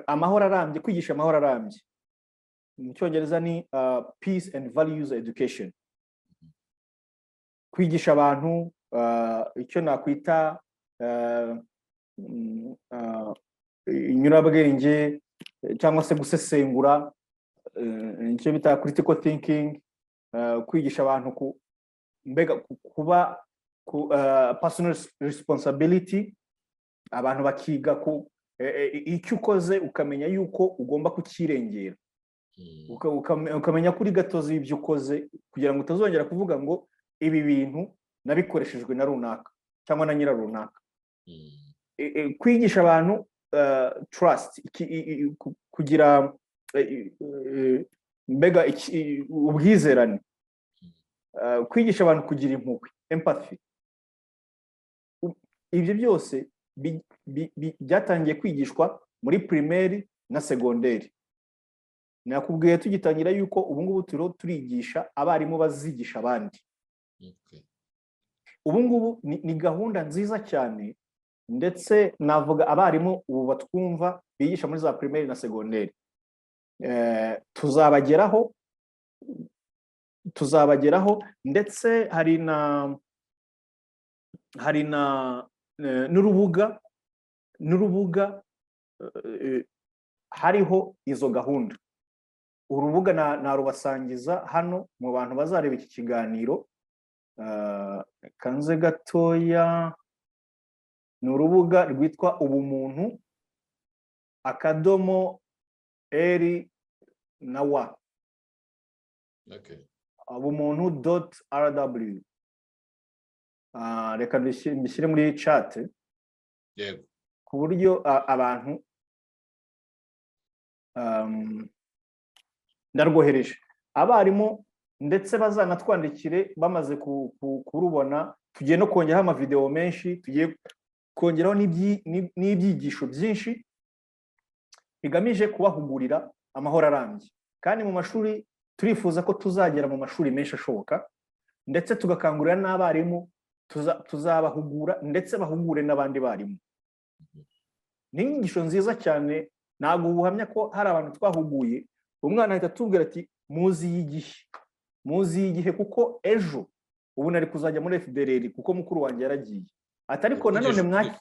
amahoro arambye, kwigisha amahoro arambye mu Cyongereza ni Peace and Values Education, kwigisha abantu icyo nakwita inyurabwenge cyangwa se gusesengura, icyo bita critical thinking, kwigisha abantu kuba personal responsibility, abantu bakiga icyo ukoze ukamenya yuko ugomba kukirengera, ukamenya kuri gatozi y'ibyo ukoze kugira ngo utazongera kuvuga ngo ibi bintu nabikoreshejwe na runaka cyangwa na nyira runaka. Kwigisha abantu trust, kugira mbega ubwizerane, kwigisha abantu kugira impuhwe, empathy. Ibyo byose byatangiye kwigishwa muri primaire na secondaire. Nakubwiye tugitangira yuko ubu ngubu turigisha abarimu bazigisha abandi. Ubu ngubu ni gahunda nziza cyane, ndetse navuga abarimu ubu batwumva bigisha muri za primaire na secondaire, tuzabageraho, ndetse hari na n'urubuga hariho izo gahunda. Urubuga narubasangiza hano mu bantu bazareba iki kiganiro, kanze gatoya. Ni urubuga rwitwa ubumuntu akadomo eri na wa, ubumuntu.rw. Reka mbishyire muri chat ku buryo abantu ndarwohereje abarimu, ndetse bazanatwandikire bamaze kurubona. Tugiye no kongeraho amavideo menshi, tugiye kongeraho n'ibyigisho byinshi bigamije kubahugurira amahoro arambye. Kandi mu mashuri turifuza ko tuzagera mu mashuri menshi ashoboka, ndetse tugakangurira n'abarimu, tuzabahugura ndetse bahugure n'abandi barimu. Ni inyigisho nziza cyane, ntabwo ubuhamya ko hari abantu twahuguye umwana ahita atubwira ati muzi igihe kuko ejo ubu nari kuzajya muri FDLR kuko mukuru wanjye yaragiye. Ati ariko nanone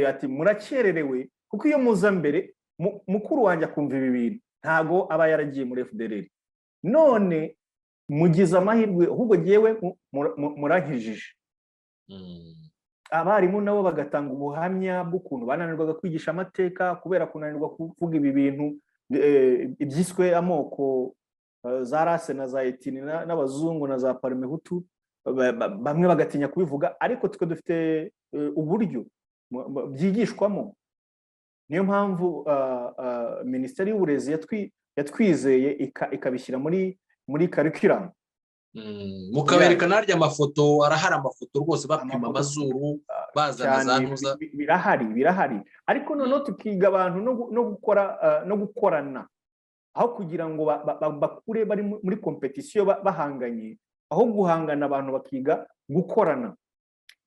ati murakererewe kuko iyo muza mbere mukuru wanjye akumva ibi bintu ntago aba yaragiye muri FDLR, none mugize amahirwe ahubwo ngewe murankijije. Abarimu nabo bagatanga ubuhamya bw'ukuntu bananirwaga kwigisha amateka kubera kunanirwa kuvuga ibi bintu ibyiswe amoko, za rase na za etini n'abazungu na za parmehutu, bamwe bagatinya kubivuga. Ariko twe dufite uburyo byigishwamo. Niyo mpamvu minisiteri y'uburezi yatwizeye ikabishyira muri curriculum. Mukabereka narya amafoto, arahari amafoto rwose bapima amazuru bazana za ntuza. Birahari ariko noneho tukiga abantu no gukorana, aho kugira ngo bakure bari muri kompetisiyo bahanganye, aho guhangana abantu bakiga gukorana,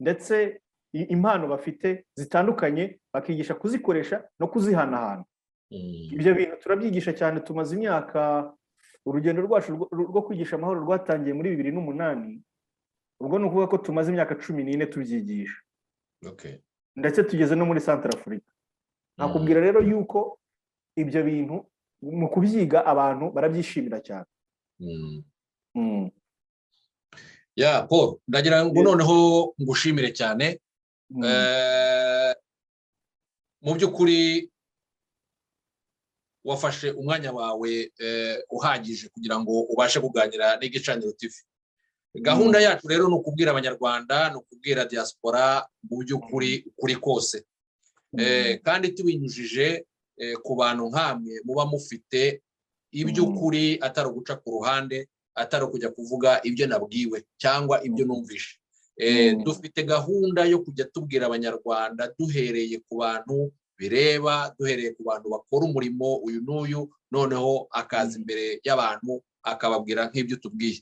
ndetse impano bafite zitandukanye bakigisha kuzikoresha no kuzihanahana. Ibyo bintu turabyigisha cyane. Tumaze imyaka, urugendo rwacu rwo kwigisha amahoro rwatangiye muri 2008. Ubwo ni ukuvuga ko tumaze imyaka 14 tubyigisha, ndetse tugeze no muri Centrafrique. Nakubwira rero yuko ibyo bintu mu kubyiga abantu barabyishimira cyane. Paul, ndagira ngo noneho ngushimire cyane. Mu by'ukuri wafashe umwanya wawe uhagije kugira ngo ubashe kuganira n'Igicaniro TV. Gahunda yacu rero ni ukubwira abanyarwanda, ni ukubwira diaspora mu by'ukuri ukuri kose, kandi tubinyujije ku bantu nk'amwe muba mufite iby'ukuri, atari uguca ku ruhande, atari ukujya kuvuga ibyo nabwiwe cyangwa ibyo numvishe. Dufite gahunda yo kujya tubwira abanyarwanda duhereye ku bantu bireba, duhereye ku bantu bakora umurimo uyu n'uyu, noneho akaza imbere y'abantu akababwira nk'ibyo tubwiye.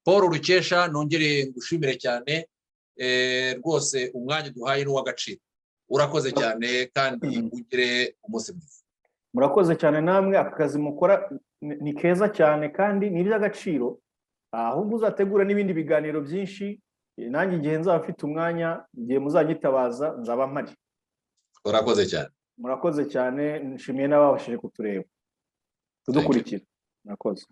Paul Rukesha, nongere ngushimire cyane rwose, umwanya duhaye n'uw'agaciro. Urakoze cyane kandi ugire umunsi mwiza. Murakoze cyane namwe, aka kazi mukora ni keza cyane kandi ni iby'agaciro. Ahubwo uzategura n'ibindi biganiro byinshi, nanjye igihe nzaba mfite umwanya, igihe muzanyitabaza nzaba mpari. Urakoze cyane. Murakoze cyane, nshimiye n'ababashije kutureba kudukurikira. Murakoze.